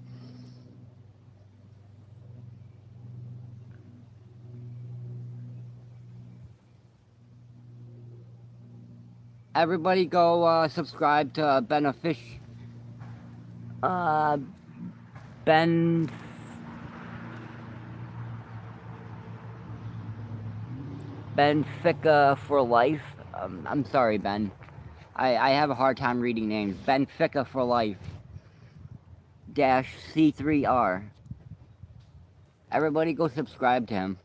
Everybody, go subscribe to Benefish. Uh, Ben Benfica for life. I'm sorry, Ben. I have a hard time reading names. Benfica for life. Dash C3R. Everybody, go subscribe to him.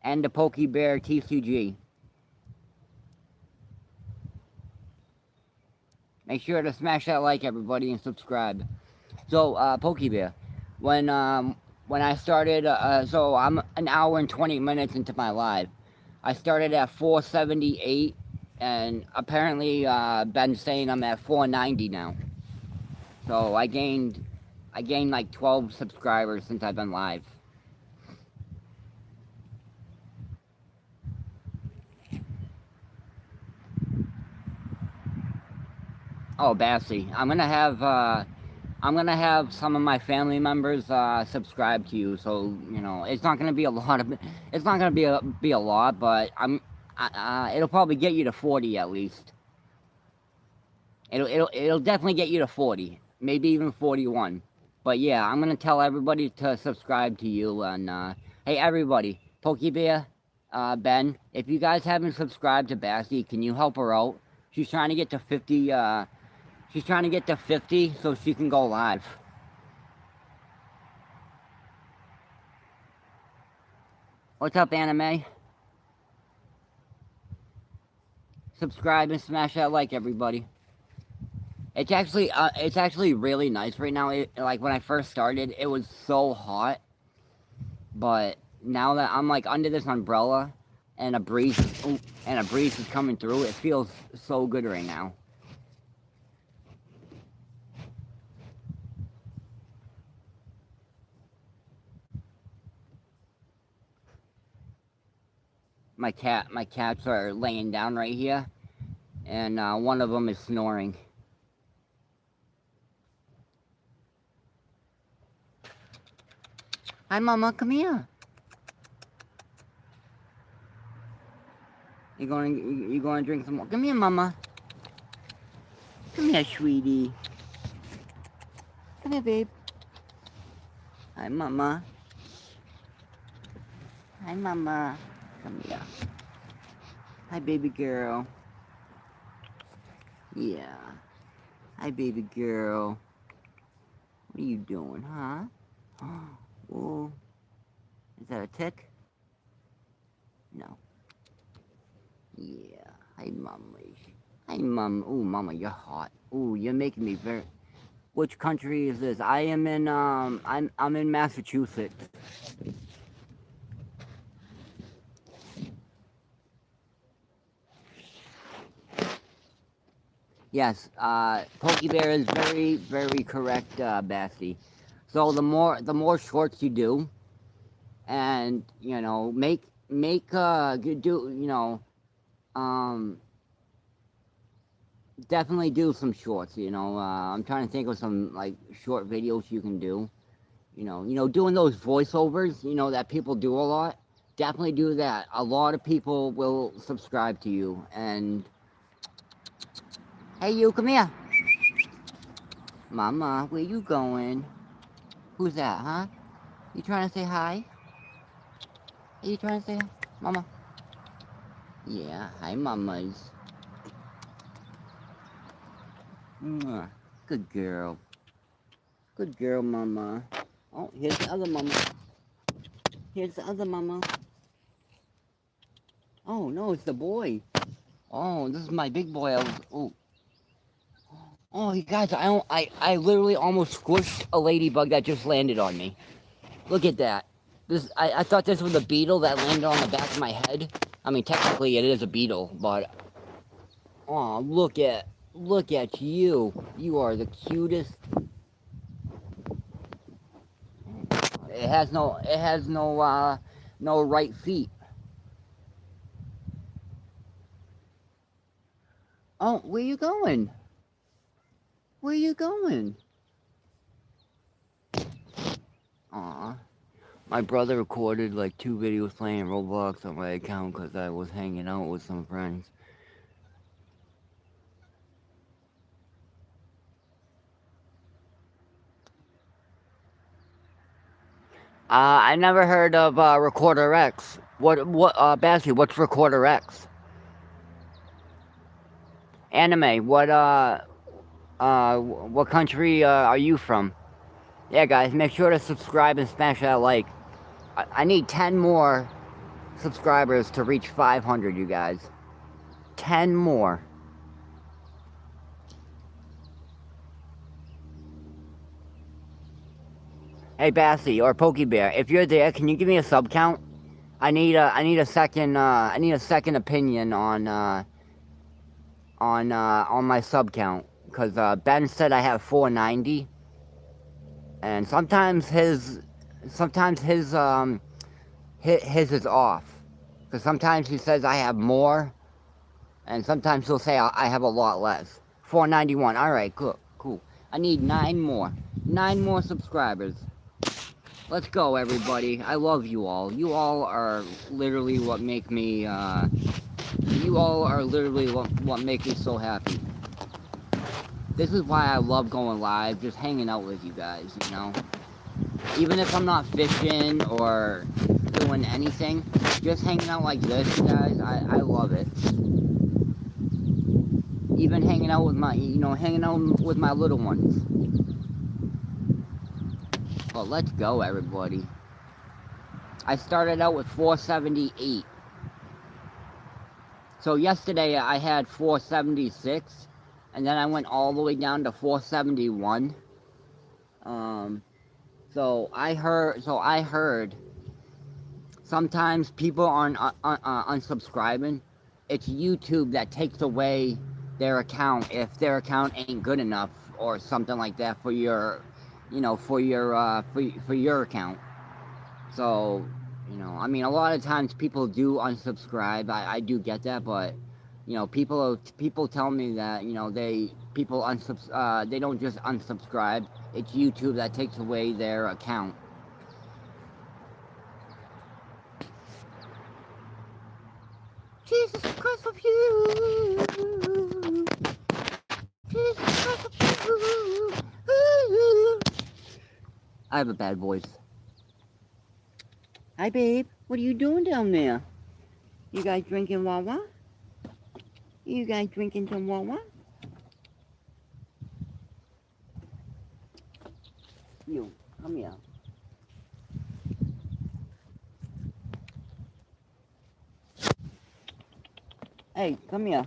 And the Pokebear TCG. Make sure to smash that like, everybody, and subscribe. So, Pokebear, when I started, so I'm an hour and 20 minutes into my live. I started at 478, and apparently Ben's saying I'm at 490 now. So I gained like 12 subscribers since I've been live. Oh, Bassy, I'm gonna have some of my family members subscribe to you, so it's not gonna be a lot of, it's not gonna be a lot, but it'll probably get you to 40 at least. It'll definitely get you to 40, maybe even 41. But yeah, I'm gonna tell everybody to subscribe to you, and hey everybody, Pokebear, Ben, if you guys haven't subscribed to Bassy, can you help her out? She's trying to get to 50, she's trying to get to 50 so she can go live. What's up, Anime? Subscribe and smash that like, everybody. It's actually really nice right now. Like when I first started, it was so hot, but now that I'm like under this umbrella and a breeze is coming through, it feels so good right now. My cats are laying down right here, and one of them is snoring. Hi, Mama, come here. You going to drink some more? Come here, Mama. Come here, sweetie. Come here, babe. Hi, Mama. Hi, Mama. Come here. Hi, baby girl. Yeah. Hi, baby girl. What are you doing, huh? Oh, is that a tick? No. Yeah. Hi, Mama. Hi, Mama. Ooh, Mama, you're hot. Ooh, you're making me very... Which country is this? I am in, I'm in Massachusetts. Yes, Pokebear is very, very correct, Bassy. So the more shorts you do, and you know, definitely do some shorts. You know, I'm trying to think of some like short videos you can do. You know, doing those voiceovers. You know that people do a lot. Definitely do that. A lot of people will subscribe to you. And hey, you come here. Mama, where you going? Who's that, huh? You trying to say hi? Are you trying to say hi? Mama? Yeah, hi, Mamas. Mwah. Good girl. Good girl, Mama. Oh, here's the other Mama. Here's the other Mama. Oh, no, it's the boy. Oh, this is my big boy. Oh, you guys, I literally almost squished a ladybug that just landed on me. Look at that. I thought this was a beetle that landed on the back of my head. I mean, technically it is a beetle, but... Oh, look at you. You are the cutest. It has no right feet. Oh, where you going? Where you going? Aw. My brother recorded like 2 videos playing Roblox on my account because I was hanging out with some friends. I never heard of Recorder X. Bassy, what's Recorder X? Anime, what country are you from? Yeah, guys, make sure to subscribe and smash that like. I need 10 more subscribers to reach 500, you guys. 10 more. Hey, Bassy or Pokebear, if you're there, can you give me a sub count? I need a second opinion on my sub count, because Ben said I have 490, and sometimes his is off, because sometimes he says I have more, and sometimes he'll say I have a lot less. 491. All right, cool. I need 9 more subscribers. Let's go, everybody. I love you all. You all are literally what make me. You all are literally what make me so happy. This is why I love going live, just hanging out with you guys, you know? Even if I'm not fishing or doing doing anything. Just hanging out like this, you guys, I love it. Even hanging out with my, hanging out with my little ones. But let's go, everybody. I started out with 478. So yesterday I had 476, and then I went all the way down to 471. So I heard sometimes people aren't unsubscribing. It's YouTube that takes away their account if their account ain't good enough or something like that for your, for your account. So, I mean, a lot of times people do unsubscribe. I do get that, but people tell me that they don't just unsubscribe. It's YouTube that takes away their account. Jesus Christ of you. Jesus Christ of you. I have a bad voice. Hi, babe. What are you doing down there? You guys drinking Wawa? You guys drinking some Wawa? You, come here. Hey, come here.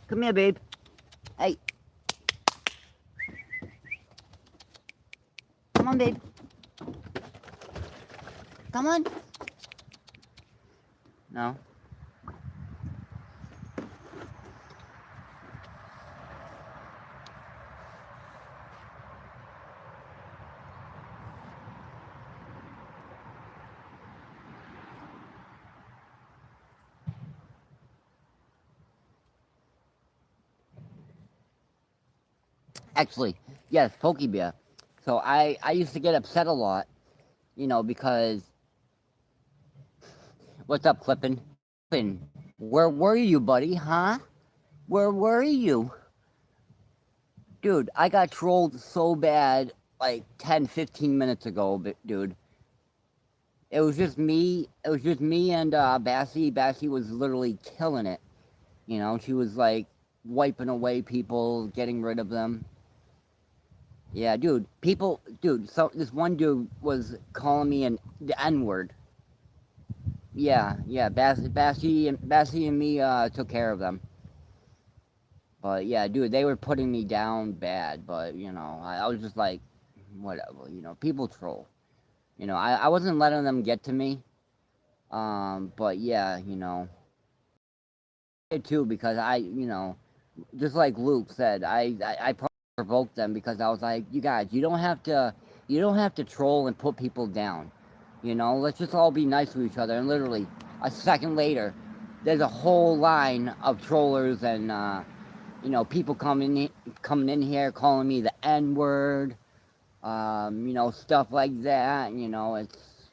Come here, babe. Hey. Come on, babe. Come on. No. Actually, yes, Pokebear. So I used to get upset a lot, because... What's up, Clippin? Where were you, buddy, huh? Where were you? Dude, I got trolled so bad like 10, 15 minutes ago, dude. It was just me and Bassy. Bassy was literally killing it. She was like wiping away people, getting rid of them. Yeah, dude, so this one dude was calling me the N-word. Yeah, Bassy and me took care of them. But yeah, dude, they were putting me down bad, but I was just like, whatever, people troll. I wasn't letting them get to me. But yeah, it too, because just like Luke said, I provoked them because I was like, you guys, you don't have to troll and put people down. Let's just all be nice to each other. And literally, a second later, there's a whole line of trollers and people coming in here calling me the N-word, stuff like that. It's,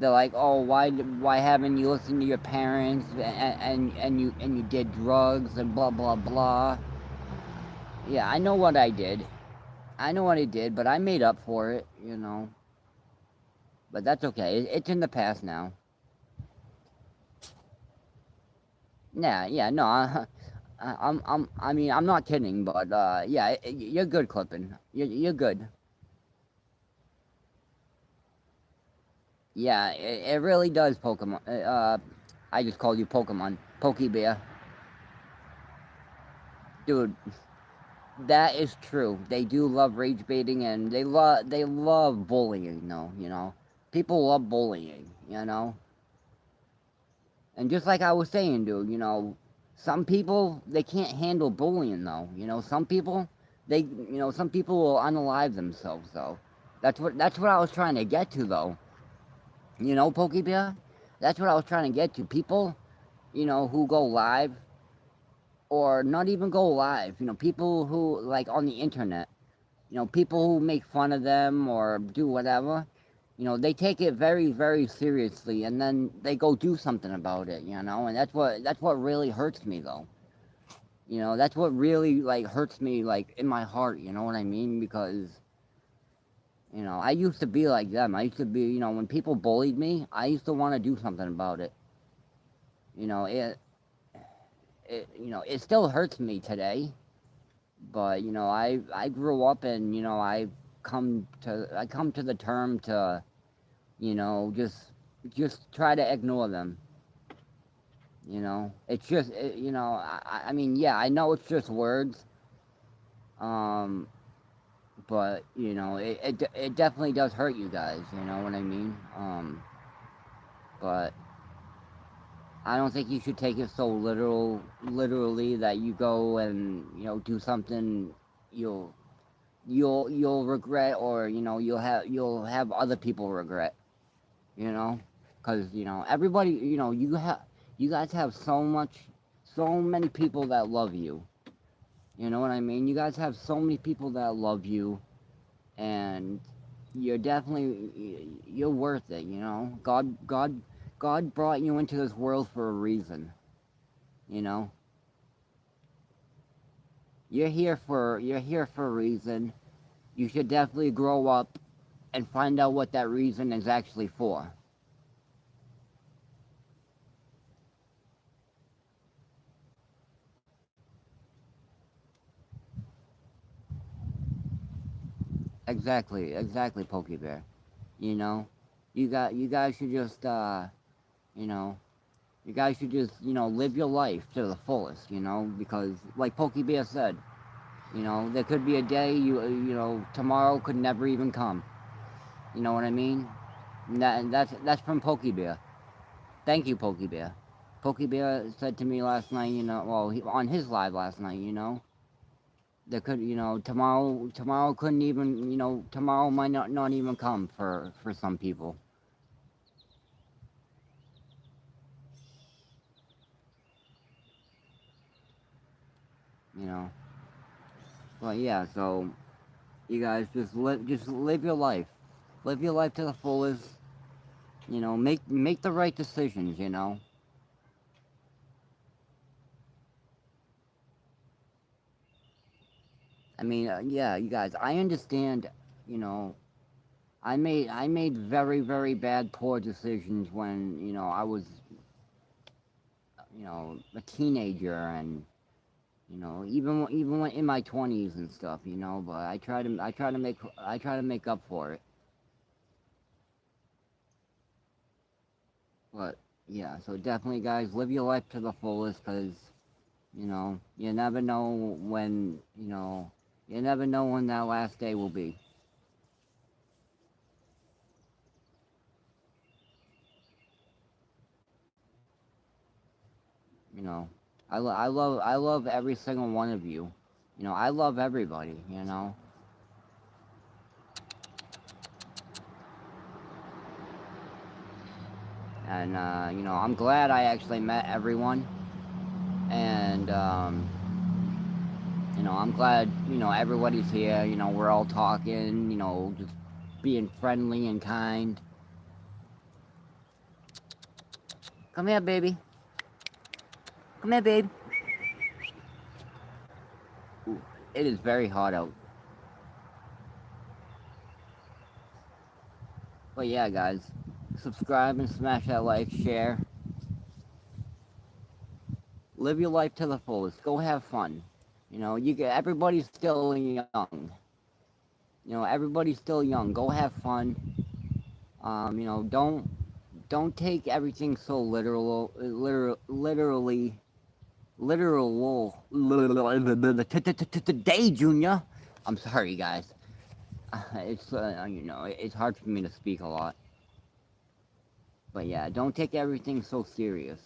they're like, oh, why haven't you listened to your parents and you did drugs and blah blah blah. Yeah, I know what I did. But I made up for it, But that's okay. It's in the past now. Yeah, no, I'm not kidding, but yeah, you're good, Clippin. You're good. Yeah, it really does, Pokemon. I just called you Pokemon, Pokebear. Dude, that is true. They do love rage baiting, and they love bullying, though. People love bullying, And just like I was saying, dude, some people, they can't handle bullying, though. Some people, some people will unalive themselves, though. That's what I was trying to get to, though. Pokebear? That's what I was trying to get to. People, who go live, or not even go live, people who, like, on the internet, people who make fun of them or do whatever, they take it very, very seriously, and then they go do something about it, and that's what really hurts me, though. You know, that's what really like hurts me like in my heart, you know what I mean? Because you know, I used to be like them. I used to be, you know, when people bullied me, I used to want to do something about it. You know, you know, it still hurts me today, but you know, I grew up and, you know, I come to the term to, you know, just try to ignore them. You know, it's just, you know, I mean, yeah, I know it's just words, um, but you know, it definitely does hurt you guys. You know what I mean? But I don't think you should take it so literally that you go and you know do something you'll you'll regret, or you know you'll have other people regret. You know, because you know everybody, you know, you guys have so many people that love you. You know what I mean? You guys have so many people that love you, and you're worth it. You know, God brought you into this world for a reason. You know, you're here for a reason. You should definitely grow up and find out what that reason is actually for. Exactly, Pokey Bear. You know, you guys should just you know, you guys should just you know live your life to the fullest. You know, because like Pokey Bear said, you know, there could be a day you know tomorrow could never even come. You know what I mean? And that's from Pokey Bear. Thank you, Pokey Bear. Pokey Bear said to me last night, you know, well, on his live last night, you know, there could, you know, tomorrow couldn't even, you know, tomorrow might not even come for some people, you know. But yeah, so you guys just live your live your life to the fullest. You know, make the right decisions. You know, I mean, yeah, you guys, I understand. You know, I made very bad poor decisions when you know I was you know a teenager, and you know even when in my 20s and stuff, you know, but I try to make up for it. But yeah, so definitely guys, live your life to the fullest, cuz you know you never know when you know you never know when that last day will be. You know, I love every single one of you. You know, I love everybody. You know, and you know I'm glad I actually met everyone, and you know I'm glad you know everybody's here. You know we're all talking. You know just being friendly and kind. Come here, baby. Come here, babe. Ooh, it is very hot out. But yeah, guys, subscribe and smash that like, share. Live your life to the fullest. Go have fun. You know, you get everybody's still young. You know, everybody's still young. Go have fun. You know, don't take everything so literal today, Junior. I'm sorry, guys. It's you know, it's hard for me to speak a lot. But yeah, don't take everything so serious.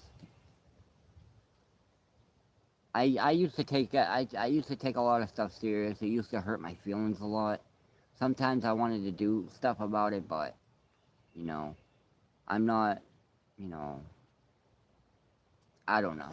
I used to take I used to take a lot of stuff serious. It used to hurt my feelings a lot. Sometimes I wanted to do stuff about it, but you know, I'm not, you know, I don't know.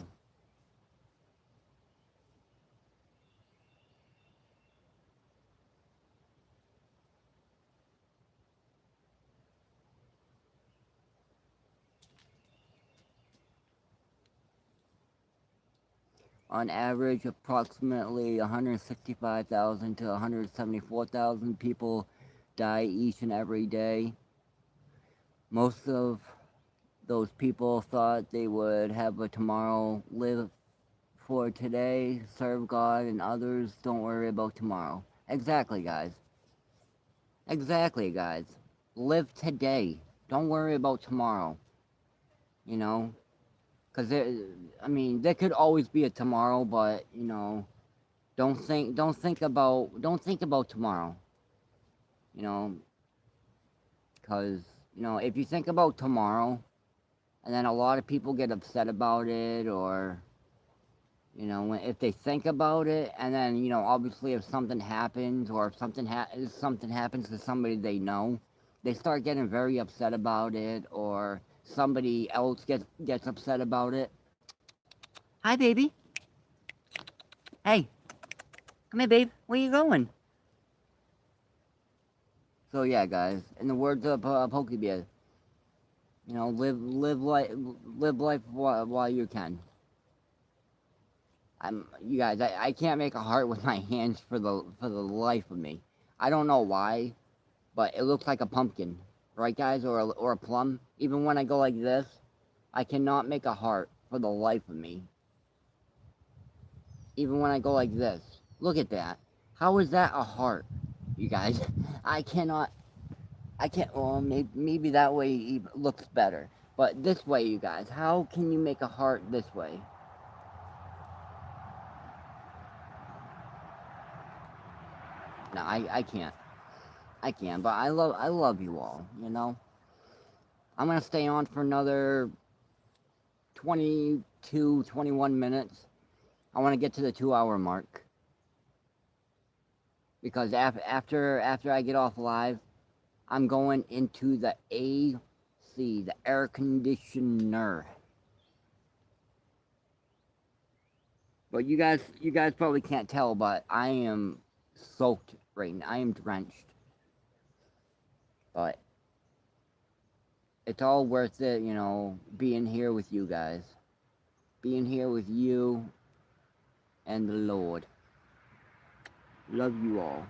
On average, approximately 165,000 to 174,000 people die each and every day. Most of those people thought they would have a tomorrow, live for today, serve God, and others don't worry about tomorrow. Exactly, guys. Exactly, guys. Live today. Don't worry about tomorrow. You know, because I mean, there could always be a tomorrow, but you know, don't think about tomorrow. You know, because you know, if you think about tomorrow, and then a lot of people get upset about it, or you know, if they think about it, and then you know, obviously, if something happens, or if something happens to somebody they know, they start getting very upset about it, or somebody else gets upset about it. Hi, baby. Hey, come here, babe. Where you going? So yeah, guys. In the words of Pokebear, you know, live life while you can. You guys. I can't make a heart with my hands for the life of me. I don't know why, but it looks like a pumpkin, right, guys, or a plum. Even when I go like this, I cannot make a heart for the life of me. Even when I go like this, look at that. How is that a heart, you guys? I cannot. I can't. Well, maybe that way looks better. But this way, you guys, how can you make a heart this way? No, I can't. I can't. But I love you all. You know, I'm gonna stay on for another 22, 21 minutes. I want to get to the 2 hour mark because after I get off live, I'm going into the AC, the air conditioner. But you guys probably can't tell, but I am soaked right now. I am drenched. But it's all worth it, you know, being here with you guys. Being here with you and the Lord. Love you all.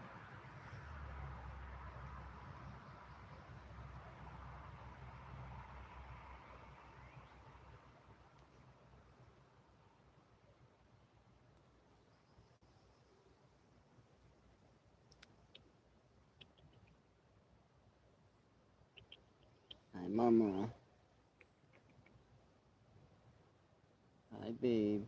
Hi, Mama. Hi, babe.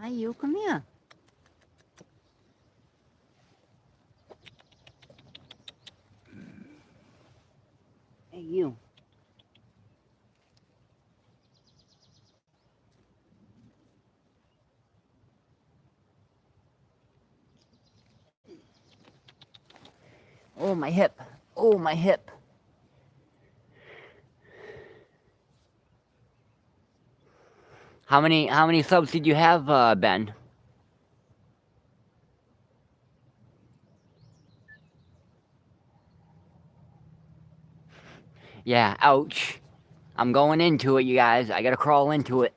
Hi, you. Come here. Hey, you. Oh, my hip. Oh, my hip. How many subs did you have, Ben? Yeah, ouch. I'm going into it, you guys. I gotta crawl into it.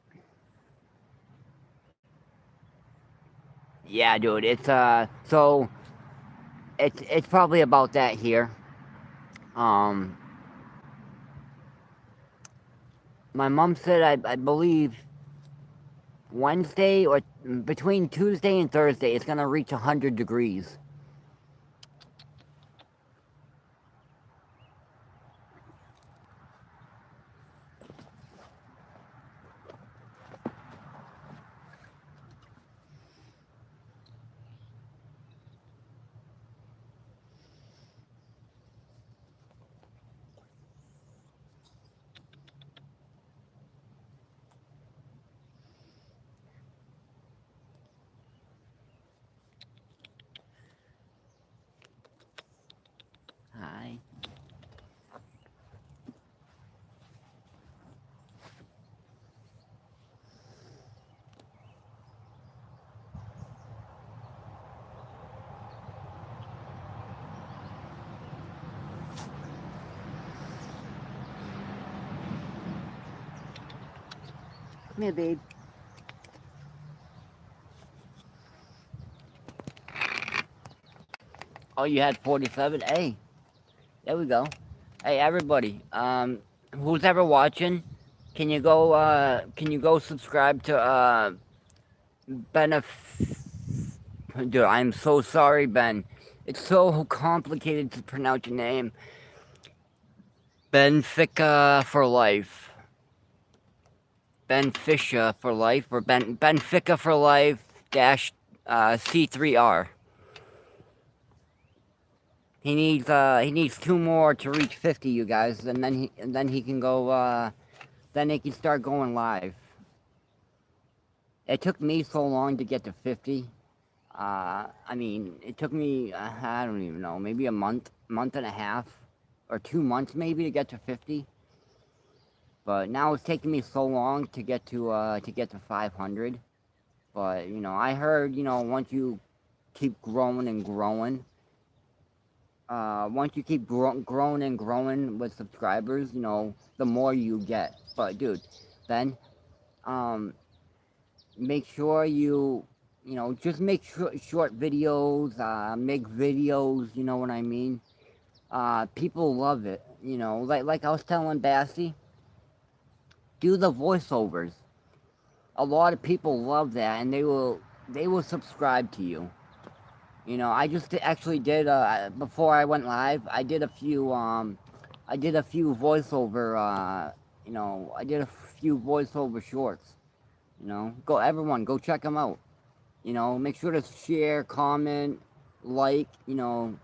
Yeah, dude. So it's probably about that here. Um, my mom said I believe Wednesday or between Tuesday and Thursday it's gonna reach 100 degrees. Hi. Come here, babe. Oh, you had 47. Hey, there we go. Hey, everybody. Who's ever watching? Can you go subscribe to Benef? Dude, I'm so sorry, Ben. It's so complicated to pronounce your name. Benfica for life. Benfica for life, or Benfica for life dash C3R. He needs two more to reach 50, you guys, and then he can go. Then he can start going live. It took me so long to get to 50. I mean, it took me, I don't even know, maybe a month and a half, or 2 months maybe to get to 50. But now it's taking me so long to get to 500. But I heard, once you keep growing and growing, once you keep growing and growing with subscribers, the more you get. But dude, Ben, um, make sure just make short videos, make videos, you know what I mean? People love it, like I was telling Bassy, do the voiceovers. A lot of people love that, and they will subscribe to you. I just actually did before I went live. I did a few voiceover. I did a few voiceover shorts. Go everyone, go check them out. Make sure to share, comment, like. Do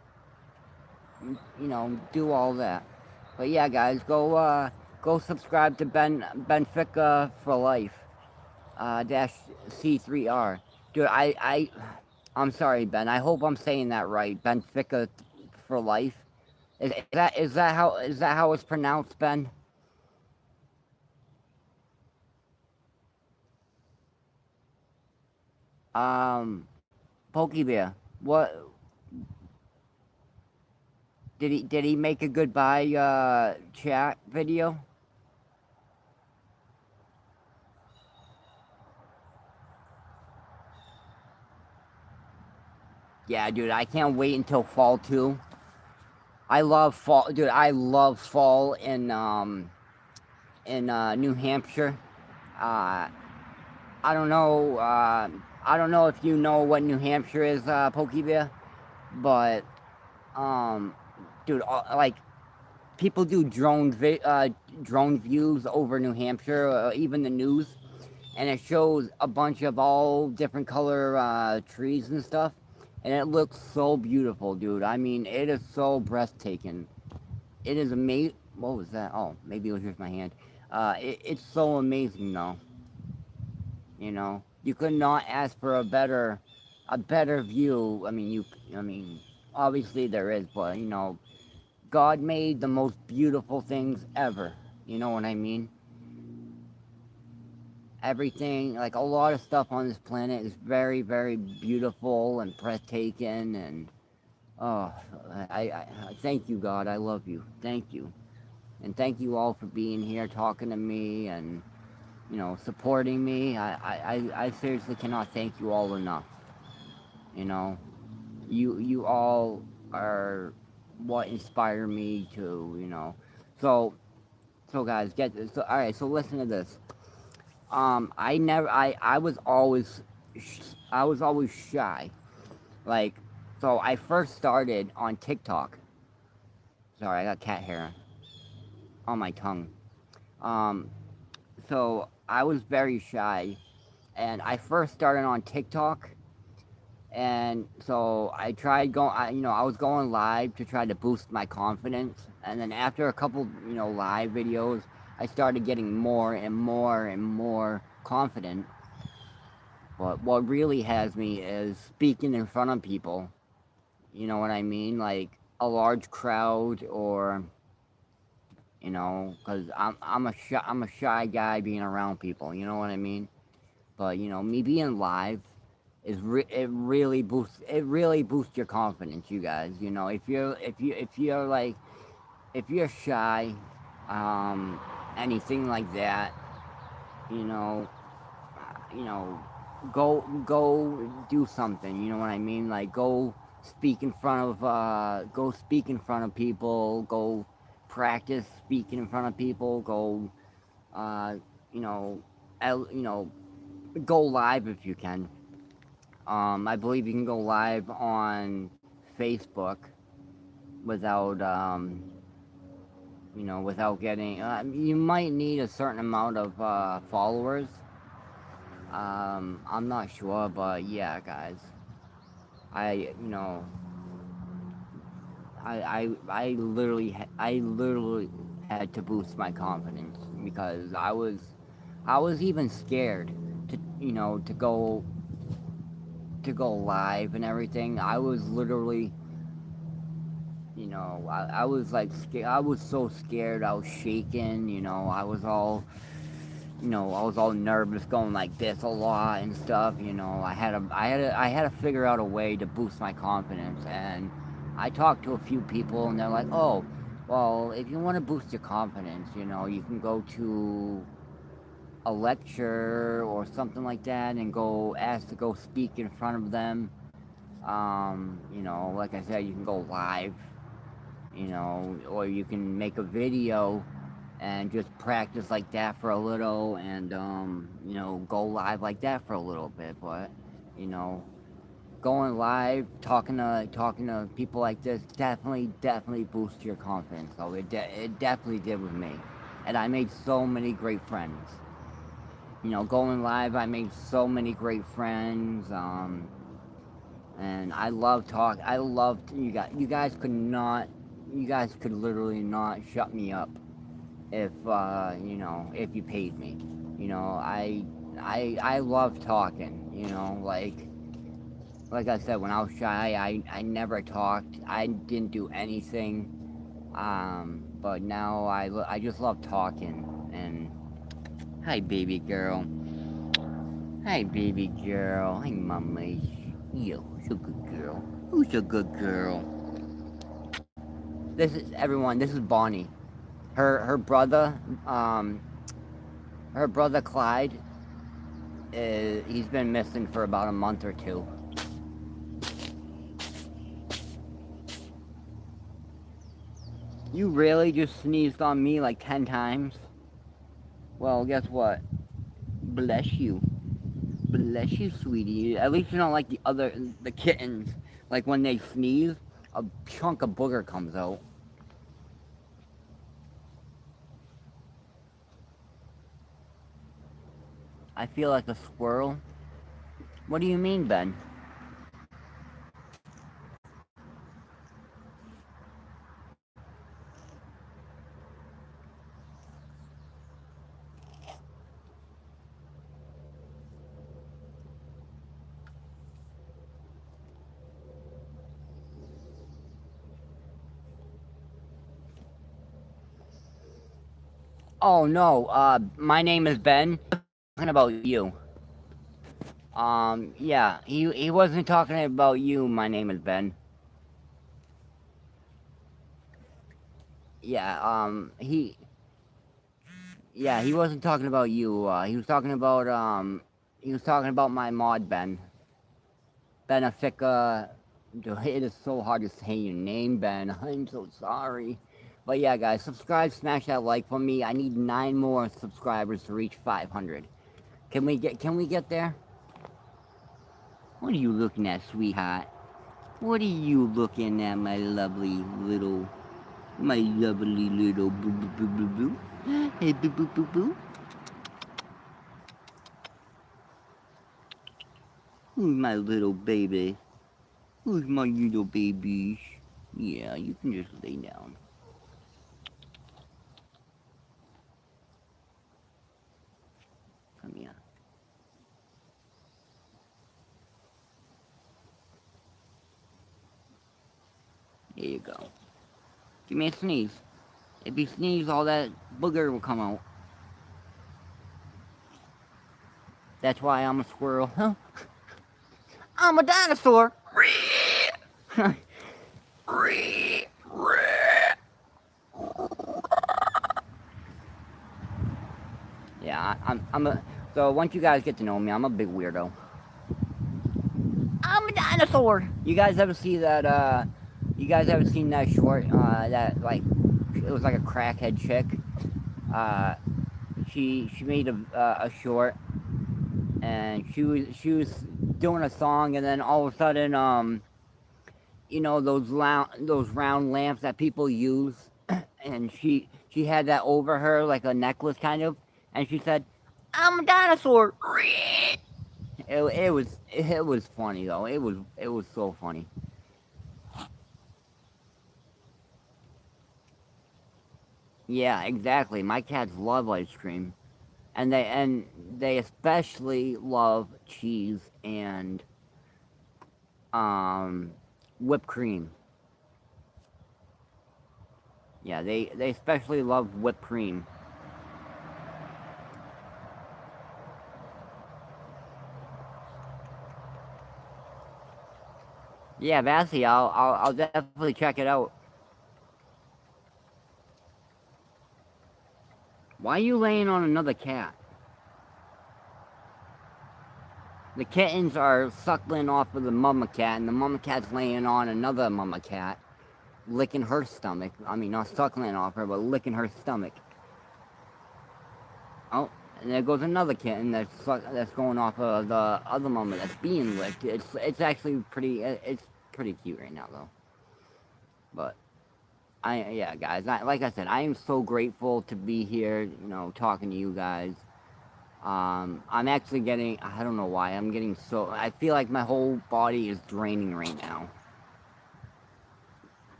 all that. But yeah, guys, go subscribe to Benfica for life. Dash C3R. Dude, I'm sorry, Ben. I hope I'm saying that right. Benfica for life. Is that how it's pronounced, Ben? Um, Pokebear. What did he make a goodbye chat video? Yeah, dude. I can't wait until fall too. I love fall, dude. I love fall in New Hampshire. Uh, I don't know. I don't know if you know what New Hampshire is, Pokeball, but um, dude, like people do drone views over New Hampshire, even the news, and it shows a bunch of all different color trees and stuff, and it looks so beautiful, dude. I mean, it is so breathtaking. It is amazing. What was that? Oh, maybe it was just my hand. It's so amazing, though. You could not ask for a better view. I mean, obviously there is, but God made the most beautiful things ever. You know what I mean? Everything, like a lot of stuff on this planet, is very, very beautiful and breathtaking. And oh, I thank you, God. I love you. Thank you. And thank you all for being here, talking to me, and supporting me. I seriously cannot thank you all enough. You know, you all are what inspire me to, So so guys, get this. So, all right, so listen to this. I was always I was always shy. Like, so I first started on TikTok. Sorry, I got cat hair on my tongue. Um, so I was very shy, and I first started on TikTok, and so I tried going. I was going live to try to boost my confidence, and then after a couple, live videos, I started getting more and more and more confident. But what really has me is speaking in front of people. You know what I mean? Like a large crowd, or because I'm a shy guy being around people. You know what I mean? But me being live it really boosts your confidence, you guys. If you're shy, um, anything like that, you know, you know, go do something. You know what I mean? Like go speak in front of people. Go practice speaking in front of people. Go, uh, you know, you know, go live if you can. I believe you can go live on Facebook without, without getting. You might need a certain amount of followers. I'm not sure, but yeah, guys. I, you know, I literally had to boost my confidence because I was even scared to, to go live and everything. I was literally, I was like scared. I was so scared. I was shaking. I was all nervous, going like this a lot and stuff. I had to figure out a way to boost my confidence. And I talked to a few people, and they're like, "Oh, well, if you want to boost your confidence, you can go to a lecture or something like that, and go ask to go speak in front of them. Like I said, you can go live, or you can make a video and just practice like that for a little, and go live like that for a little bit. But you know, going live, talking to people like this definitely boosts your confidence. So it definitely did with me, and I made so many great friends. Going live, I made so many great friends. And I love talk. I loved you guys. You guys could literally not shut me up if you paid me. I love talking. Like I said, when I was shy, I never talked. I didn't do anything. But now I just love talking. And hi, baby girl. Hi, baby girl. Hi, mommy. Yo, so good girl. Who's a good girl? This is everyone. This is Bonnie. Her brother, um, her brother Clyde. He's been missing for about a month or two. You really just sneezed on me like 10 times? Well, guess what? Bless you. Bless you, sweetie. At least you don't like the kittens. Like when they sneeze, a chunk of booger comes out. I feel like a squirrel. What do you mean, Ben? Oh no, my name is Ben. Talking about you. Yeah, he wasn't talking about you. My name is Ben. Yeah, he wasn't talking about you. He was talking about my mod, Ben. Benefica. Dude, it is so hard to say your name, Ben. I'm so sorry. But yeah, guys, subscribe, smash that like for me. I need 9 more subscribers to reach 500. Can we get there? What are you looking at, sweetheart? What are you looking at, my lovely little boo boo boo boo boo? Hey, boo boo boo boo. Who's my little baby? Who's my little baby? Yeah, you can just lay down. Come here. There you go. Give me a sneeze. If you sneeze, all that booger will come out. That's why I'm a squirrel. Huh? I'm a dinosaur. Yeah, I'm a. So once you guys get to know me, I'm a big weirdo. I'm a dinosaur. You guys ever see that? You guys ever seen that short? That like, it was like a crackhead chick. Uh, she made a short, and she was doing a song, and then all of a sudden, you know those round lamps that people use, and she had that over her like a necklace kind of, and she said, "I'm a dinosaur." It was funny though. It was so funny. Yeah, exactly. My cats love ice cream, and they especially love cheese and um whipped cream. Yeah, they especially love whipped cream. Yeah, Vassy, I'll definitely check it out. Why are you laying on another cat? The kittens are suckling off of the mama cat, and the mama cat's laying on another mama cat, licking her stomach. I mean, not suckling off her, but licking her stomach. Oh, and there goes another kitten that's going off of the other mama that's being licked. It's actually it's pretty cute right now though. But yeah, guys, like I said, I am so grateful to be here. You know, talking to you guys. I'm actually getting, I don't know why, I'm getting so, I feel like my whole body is draining right now.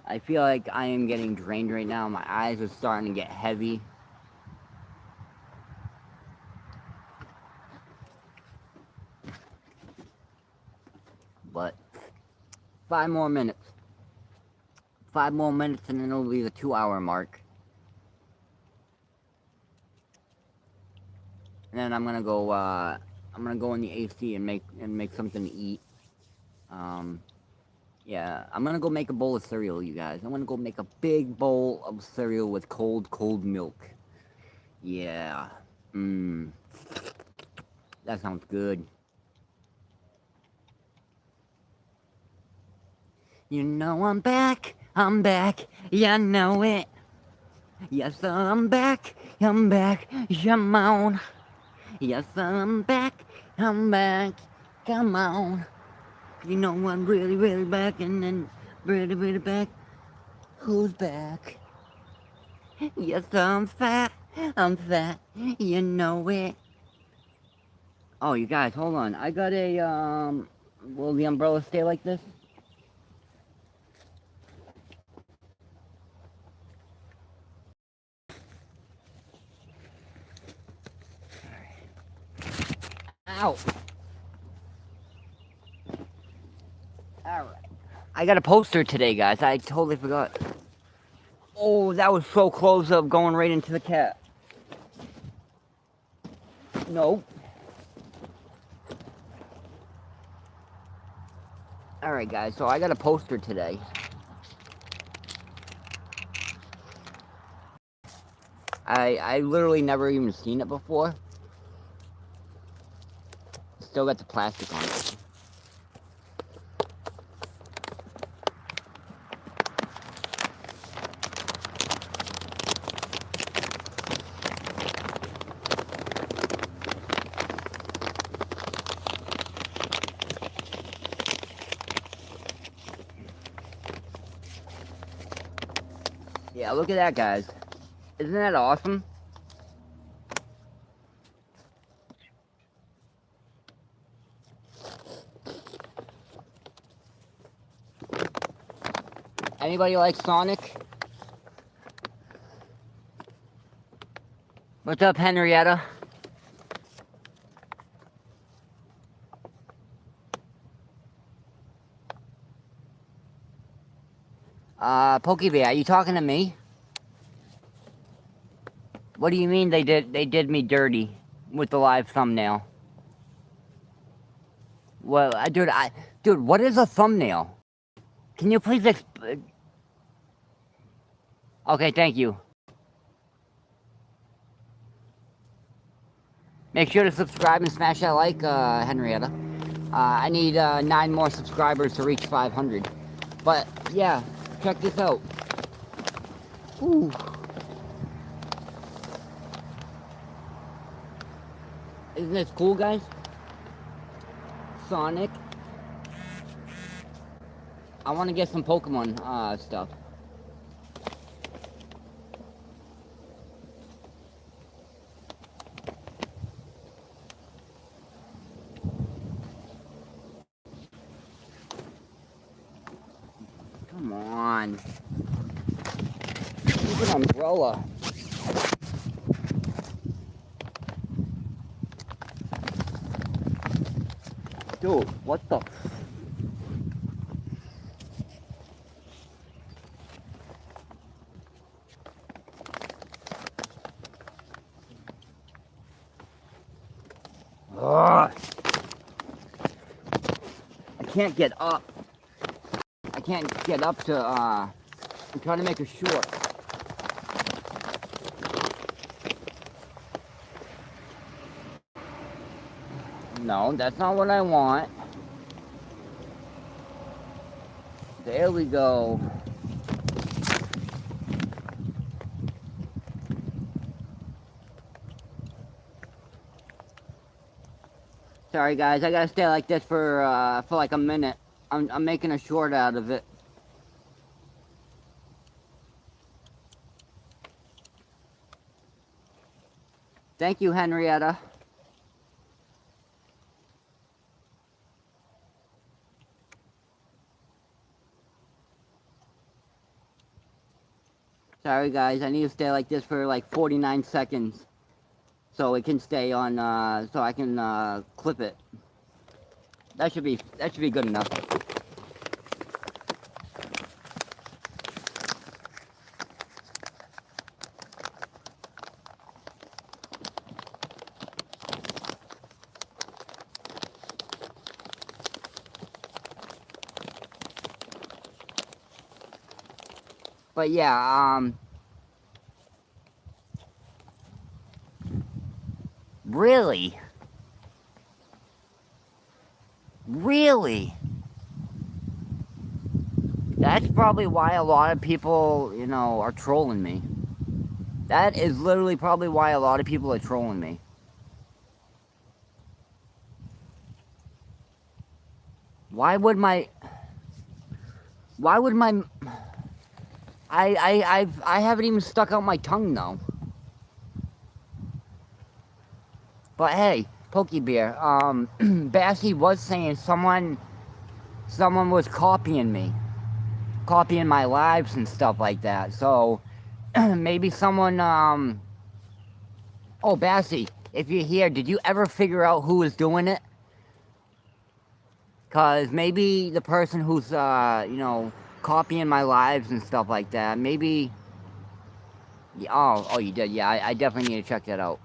I feel like I am getting drained right now. My eyes are starting to get heavy. But 5 more minutes. 5 more minutes and then it'll be the 2 hour mark. And then I'm gonna go in the AC and make something to eat. Um, yeah, I'm gonna go make a bowl of cereal, you guys. I'm gonna go make a big bowl of cereal with cold milk. Yeah. Mmm. That sounds good. You know I'm back, you know it. Yes, I'm back, come on. Yes, I'm back, come on. You know I'm really back, and then really back. Who's back? Yes, I'm fat, you know it. Oh, you guys, hold on. I got will the umbrella stay like this? Ow! Alright. I got a poster today, guys. I totally forgot. Oh, that was so close up going right into the cat. No. Alright, guys, so I got a poster today. I literally never even seen it before. Still got the plastic on it. Yeah, look at that, guys. Isn't that awesome? Anybody like Sonic? What's up, Henrietta? Pokeball, are you talking to me? What do you mean they did me dirty with the live thumbnail? Well, dude, what is a thumbnail? Can you please Okay, thank you. Make sure to subscribe and smash that like, Henrietta. I need 9 more subscribers to reach 500. But yeah, check this out. Ooh. Isn't this cool, guys? Sonic. I want to get some Pokemon stuff. Come on. Use an umbrella. Dude, what the? Ugh. I can't get up. I can't get up to, I'm trying to make a short. No, that's not what I want. There we go. Sorry guys, I gotta stay like this for like a minute. I'm making a short out of it. Thank you, Henrietta. Sorry guys, I need to stay like this for like 49 seconds. So it can stay on, so I can clip it. That should be good enough. But yeah, really? Really? That's probably why a lot of people, you know, are trolling me. That is literally probably why a lot of people are trolling me. Why would my I haven't even stuck out my tongue though. But hey, Pokebear, Bassy was saying someone was copying me. Copying my lives and stuff like that. So maybe someone oh Bassy, if you're here, did you ever figure out who was doing it? Cause maybe the person who's you know, copying my lives and stuff like that, maybe oh you did, yeah, I definitely need to check that out.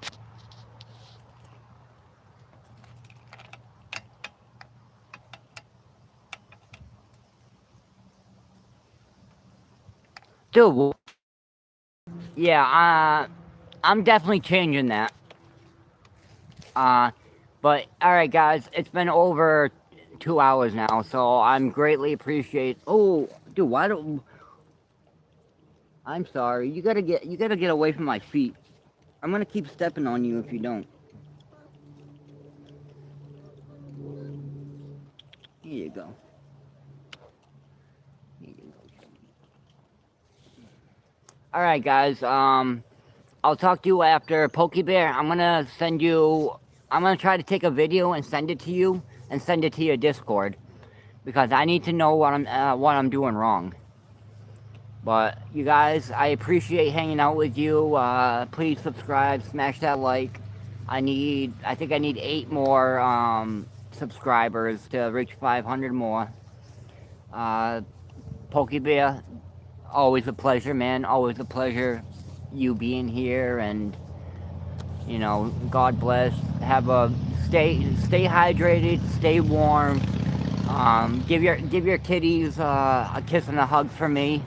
Dude, yeah, I'm definitely changing that. But alright guys, it's been over 2 hours now, so I'm greatly appreciate. Oh, dude, why don't? I'm sorry. You gotta get away from my feet. I'm gonna keep stepping on you if you don't. Here you go. Here you go. All right, guys. I'll talk to you after Pokebear. I'm gonna try to take a video and send it to you, and send it to your Discord, because I need to know what I'm doing wrong. But you guys, I appreciate hanging out with you. Please subscribe, smash that like. I think I need 8 more subscribers to reach 500 more. Pokebear, always a pleasure, man. Always a pleasure you being here, and you know, God bless. Stay hydrated, stay warm. Give your kitties a kiss and a hug for me.